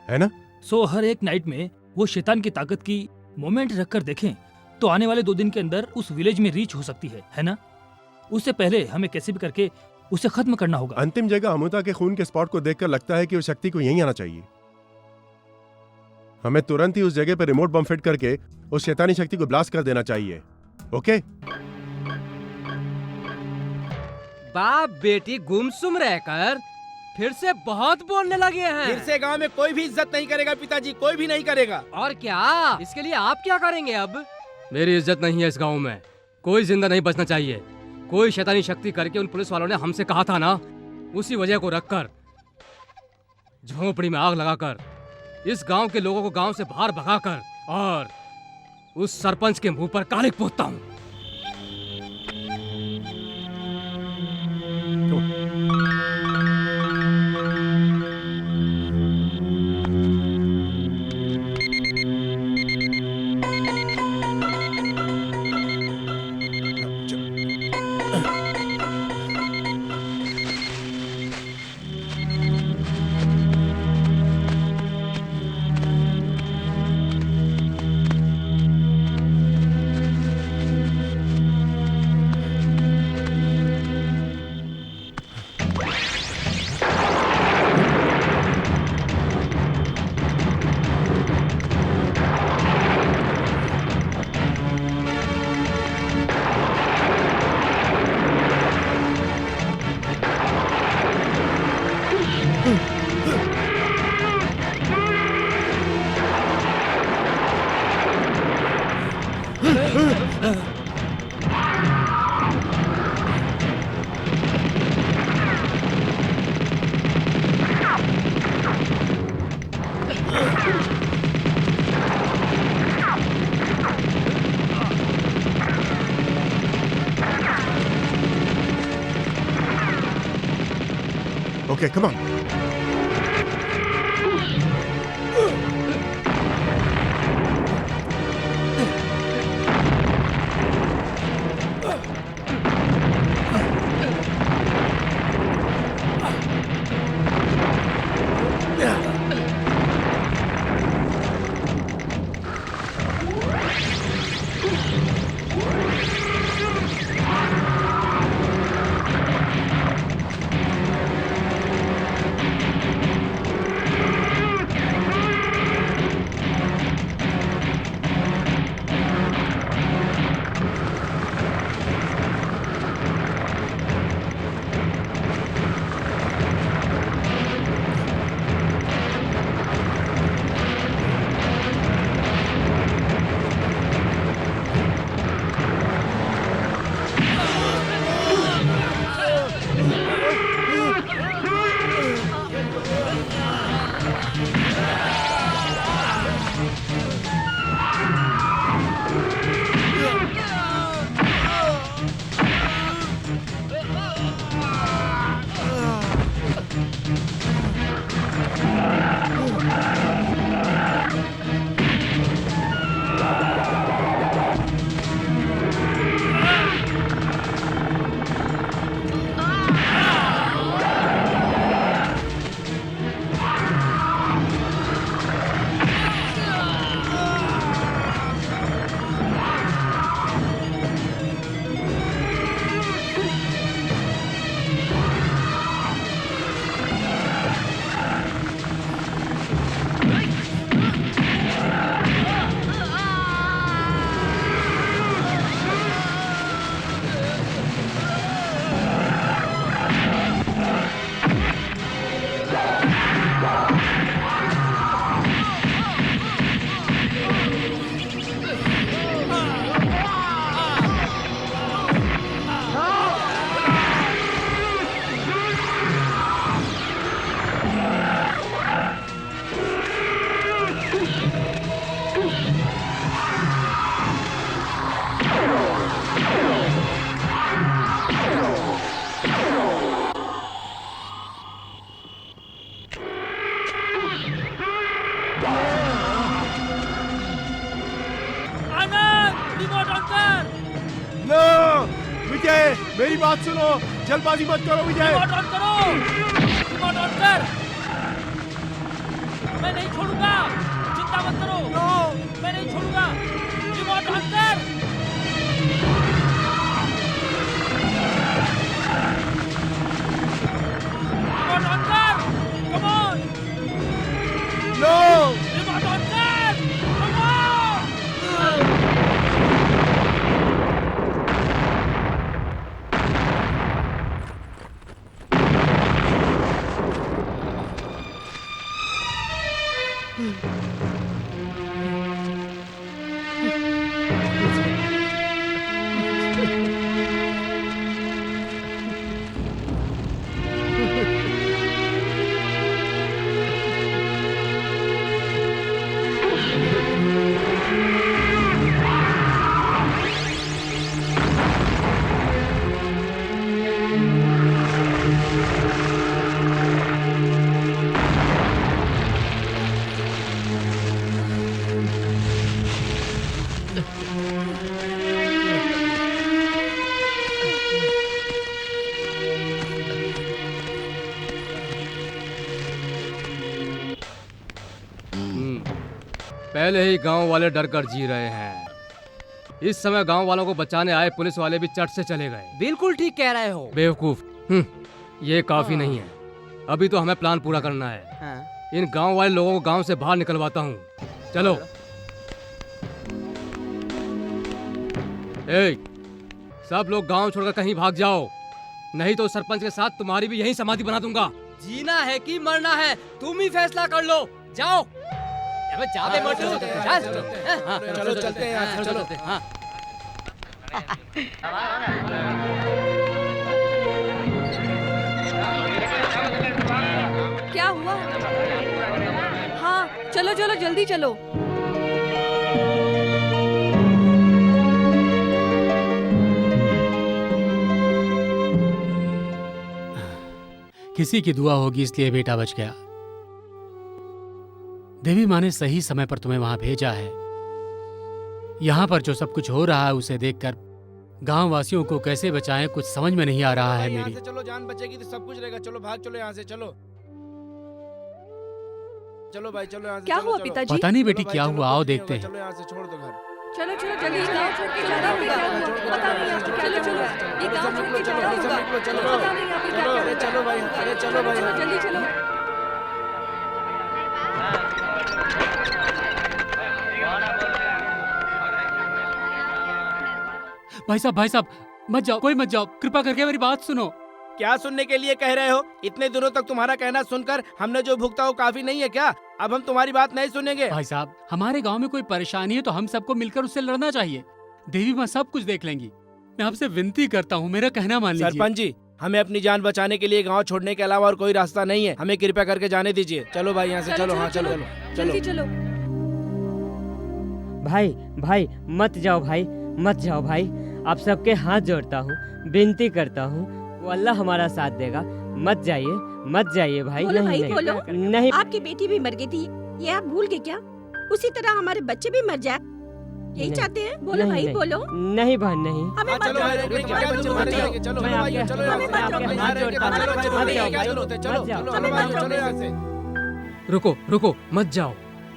है ना?
सो हर एक नाइट में वो शैतान की ताकत की मोमेंट रखकर देखें तो आने वाले 2 दिन के अंदर उस विलेज में रीच हो सकती है ना? उससे पहले हमें कैसे भी करके उसे खत्म करना होगा।
अंतिम जगह अमृता के खून के स्पॉट को देखकर लगता है कि उस शक्ति को यहीं आना चाहिए। हमें तुरंत ही उस जगह पर रिमोट बम फिट करके उस शैतानी शक्ति को ब्लास्ट कर देना चाहिए। ओके?
बाप बेटी गुमसुम रहकर फिर से बहुत बोलने लगे हैं।
फिर से गांव में कोई भी इज्जत नहीं करेगा पिताजी, कोई भी नहीं करेगा।
और क्या इसके लिए आप क्या करेंगे अब? मेरी इज्जत नहीं है इस गांव में, कोई जिंदा नहीं बचना चाहिए। कोई शैतानी शक्ति करके उन पुलिस वालों ने हमसे कहा था ना, उसी वजह को रखकर झोपड़ी में आग लगाकर इस गांव के लोगों को गांव से बाहर भगाकर और उस सरपंच के मुंह पर कालिक पोतता हूँ।
Okay, come on.
Remote on कर।
नो विजय, मेरी बात सुनो, जल्दबाजी मत करो विजय।
रिमोट ऑन करो, रिमोट ऑन कर। मैं नहीं छोड़ूंगा, चिंता मत करो। मैं नहीं छोड़ूंगा, रिमोट ऑन कर। रिमोट ऑन कर, come on.
Know
remote on कर, कम ऑन।
पहले ही गांव वाले डर कर जी रहे हैं। इस समय गांव वालों को बचाने आए पुलिस वाले भी चट से चले गए।
बिल्कुल ठीक कह रहे हो।
बेवकूफ, ये काफी नहीं है। अभी तो हमें प्लान पूरा करना है। इन गांव वाले लोगों को गांव से बाहर निकलवाता हूँ। चलो। ए, सब लोग गांव छोड़कर कहीं भाग जाओ, नहीं तो सरपंच के साथ तुम्हारी भी यही समाधि बना दूंगा।
जीना है कि मरना है, तुम ही फैसला कर लो। जाओ।
चलो चलते हैं यार, चलो।
क्या हुआ? हाँ चलो चलो जल्दी चलो।
किसी की दुआ होगी इसलिए बेटा बच गया। देवी माँ ने सही समय पर तुम्हें वहां भेजा है। यहाँ पर जो सब कुछ हो रहा है उसे देखकर गांव वासियों को कैसे बचाएं कुछ समझ में नहीं आ रहा है मेरी।
चलो, जान बचेगी तो सब कुछ रहेगा। चलो भाग चलो यहाँ से, चलो चलो भाई, चलो यहाँ से।
क्या हुआ पिताजी?
पता नहीं बेटी क्या हुआ, आओ देखते हैं।
चलो यहाँ से, छोड़ दो घर।
चलो चलो जल्दी गांव छोड़ के जाना होगा। पता नहीं आपको क्या चलो, ये गांव छोड़ के जाना होगा। पता नहीं आपको क्या क्या।
चलो भाई, अरे चलो भाई,
जल्दी चलो।
भाई साहब मत जाओ, कोई मत जाओ, कृपा करके मेरी बात सुनो।
क्या सुनने के लिए कह रहे हो? इतने दिनों तक तुम्हारा कहना सुनकर हमने जो भुगता वो काफी नहीं है क्या? अब हम तुम्हारी बात नहीं सुनेंगे।
भाई साहब, हमारे गांव में कोई परेशानी है तो हम सबको मिलकर उससे लड़ना चाहिए। देवी माँ सब कुछ देख लेंगी। मैं आपसे विनती करता हूँ, मेरा कहना मान लीजिए।
सरपंच जी, हमें अपनी जान बचाने के लिए गांव छोड़ने के अलावा और कोई रास्ता नहीं है। हमें कृपया करके जाने दीजिए। चलो भाई यहाँ से, चलो। हाँ चलो
जल्दी चलो।
भाई मत जाओ भाई, मत जाओ भाई। आप सबके हाथ जोड़ता हूँ, विनती करता हूँ, वो अल्लाह हमारा साथ देगा। मत जाइए भाई।
बोलो भाई,
नहीं,
बोलो।
नहीं।
आपकी बेटी भी मर गई थी, ये आप भूल गए क्या? उसी तरह हमारे बच्चे भी मर जाए, यही
नहीं,
चाहते हैं? बोलो भाई, बोलो।
नहीं बहन, नहीं।
हमें मत
चलो भाई,
रोको,
रुकिए, क्या
मत
चलो,
रोको,
चलो, चलो,
मैं
भाई,
आपके-
चलो,
मैं
यहाँ से,
आपके
चलो,
हाथ जोड़ता हूँ,
चलो,
मत
चलो,
जाओ
क्या
भाई,
जरूरत है? चलो,
मत जाओ।
चलो,
हमें
भाई,
मत
चलो यहाँ से।
रुको, मत जाओ,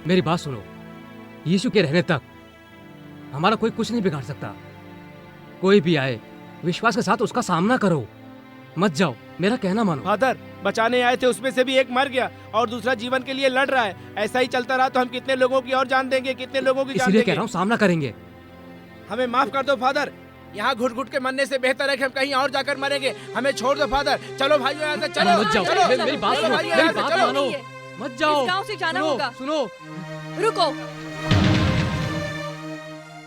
मेरी बात सुनो। यीशु के रहने तक हमारा कोई कुछ नहीं बिगाड़ सकता। कोई भी आए, विश्वास के साथ उसका सामना करो। मत जाओ, मेरा कहना मानो।
फादर, बचाने आए थे, उसमें से भी एक मर गया और दूसरा जीवन के लिए लड़ रहा है। ऐसा ही चलता रहा तो हम कितने लोगों की और जान देंगे, कितने लोगों की जान
इसलिए कह
देंगे।
रहा हूँ, सामना करेंगे।
हमें माफ कर दो फादर। यहाँ घुट घुट के मरने से बेहतर है कि हम कहीं और जाकर मरेंगे। हमें छोड़ दो फादर। चलो भाई यहाँ से, चलो।
मत जाओ,
चलो,
मेरी बात
चलो
सुनो,
भाई,
मेरी
यहाँ से
बात
चलो।
मानो। मत जाओ,
इस गांव से जाना होगा।
सुनो।
रुको।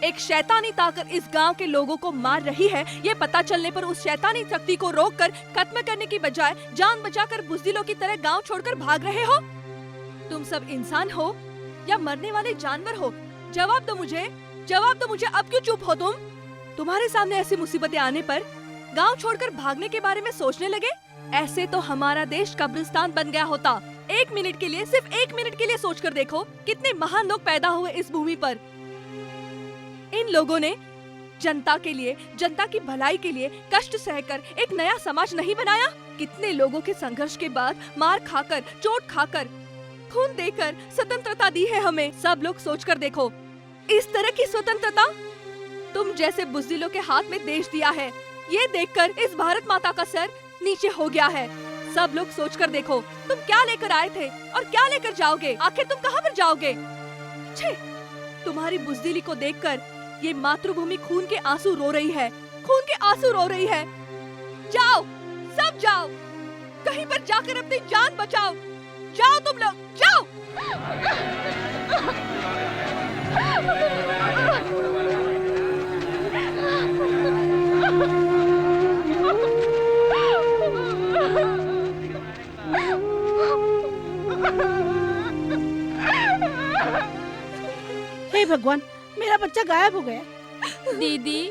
एक शैतानी ताकत इस गांव के लोगों को मार रही है। ये पता चलने पर उस शैतानी शक्ति को रोककर खत्म करने की बजाय जान बचाकर बुज़दिलों की तरह गांव छोड़कर भाग रहे हो। तुम सब इंसान हो या मरने वाले जानवर हो? जवाब दो मुझे, जवाब दो मुझे। अब क्यों चुप हो तुम? तुम्हारे सामने ऐसी मुसीबतें आने पर गांव छोड़कर भागने के बारे में सोचने लगे? ऐसे तो हमारा देश कब्रिस्तान बन गया होता। एक मिनट के लिए, सिर्फ एक मिनट के लिए सोचकर देखो, कितने महान लोग पैदा हुए इस भूमि पर। इन लोगों ने जनता के लिए, जनता की भलाई के लिए कष्ट सहकर एक नया समाज नहीं बनाया? कितने लोगों के संघर्ष के बाद मार खाकर, चोट खाकर, खून देकर स्वतंत्रता दी है हमें। सब लोग सोचकर देखो, इस तरह की स्वतंत्रता तुम जैसे बुज़दिलों के हाथ में देश दिया है। ये देखकर इस भारत माता का सर नीचे हो गया है। सब लोग सोचकर देखो, तुम क्या लेकर आए थे और क्या लेकर जाओगे? आखिर तुम कहाँ पर जाओगे? छे, तुम्हारी बुज़दिली को देखकर ये मातृभूमि खून के आंसू रो रही है, खून के आंसू रो रही है। जाओ, सब जाओ, कहीं पर जाकर अपनी जान बचाओ। जाओ तुम लोग, जाओ।
हे भगवान, मेरा बच्चा गायब हो गया।
दीदी,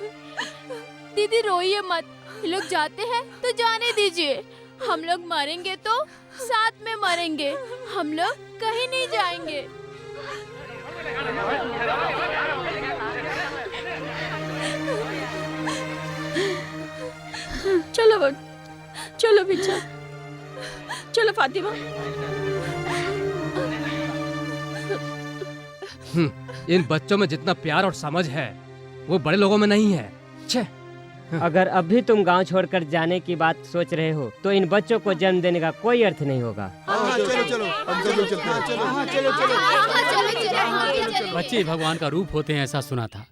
दीदी रोइए मत। लोग जाते हैं तो जाने दीजिए। हम लोग मरेंगे तो साथ में मरेंगे। हम लोग कहीं नहीं जाएंगे।
चलो चलो बिचा, चलो फातिमा।
इन बच्चों में जितना प्यार और समझ है वो बड़े लोगों में नहीं है। छे।
अगर अब भी तुम गांव छोड़कर जाने की बात सोच रहे हो तो इन बच्चों को जन्म देने का कोई अर्थ नहीं होगा।
बच्चे भगवान का रूप होते हैं, ऐसा सुना था।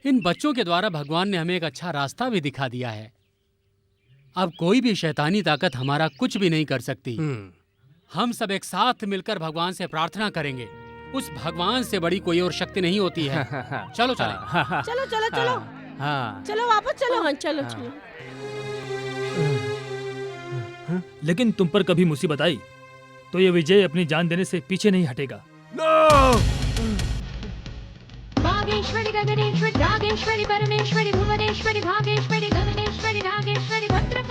इन बच्चों के द्वारा भगवान ने हमें एक अच्छा रास्ता भी दिखा दिया है। अब कोई भी शैतानी ताकत हमारा कुछ भी नहीं कर सकती। हम सब एक साथ मिलकर भगवान से प्रार्थना करेंगे। उस भगवान से बड़ी कोई और शक्ति नहीं होती है। चलो चलो
चलो चलो चलो चलो वापस चलो।
हाँ चलो चलो।
लेकिन तुम पर कभी मुसीबत आई तो ये विजय अपनी जान देने से पीछे नहीं हटेगा।
भागेश्वरी, गगनेश्वरी, रागेश्वरी, परमेश्वरी, भुवनेश्वरी, भागेश्वरी, गगनेश्वरी, रागेश्वरी, भद्र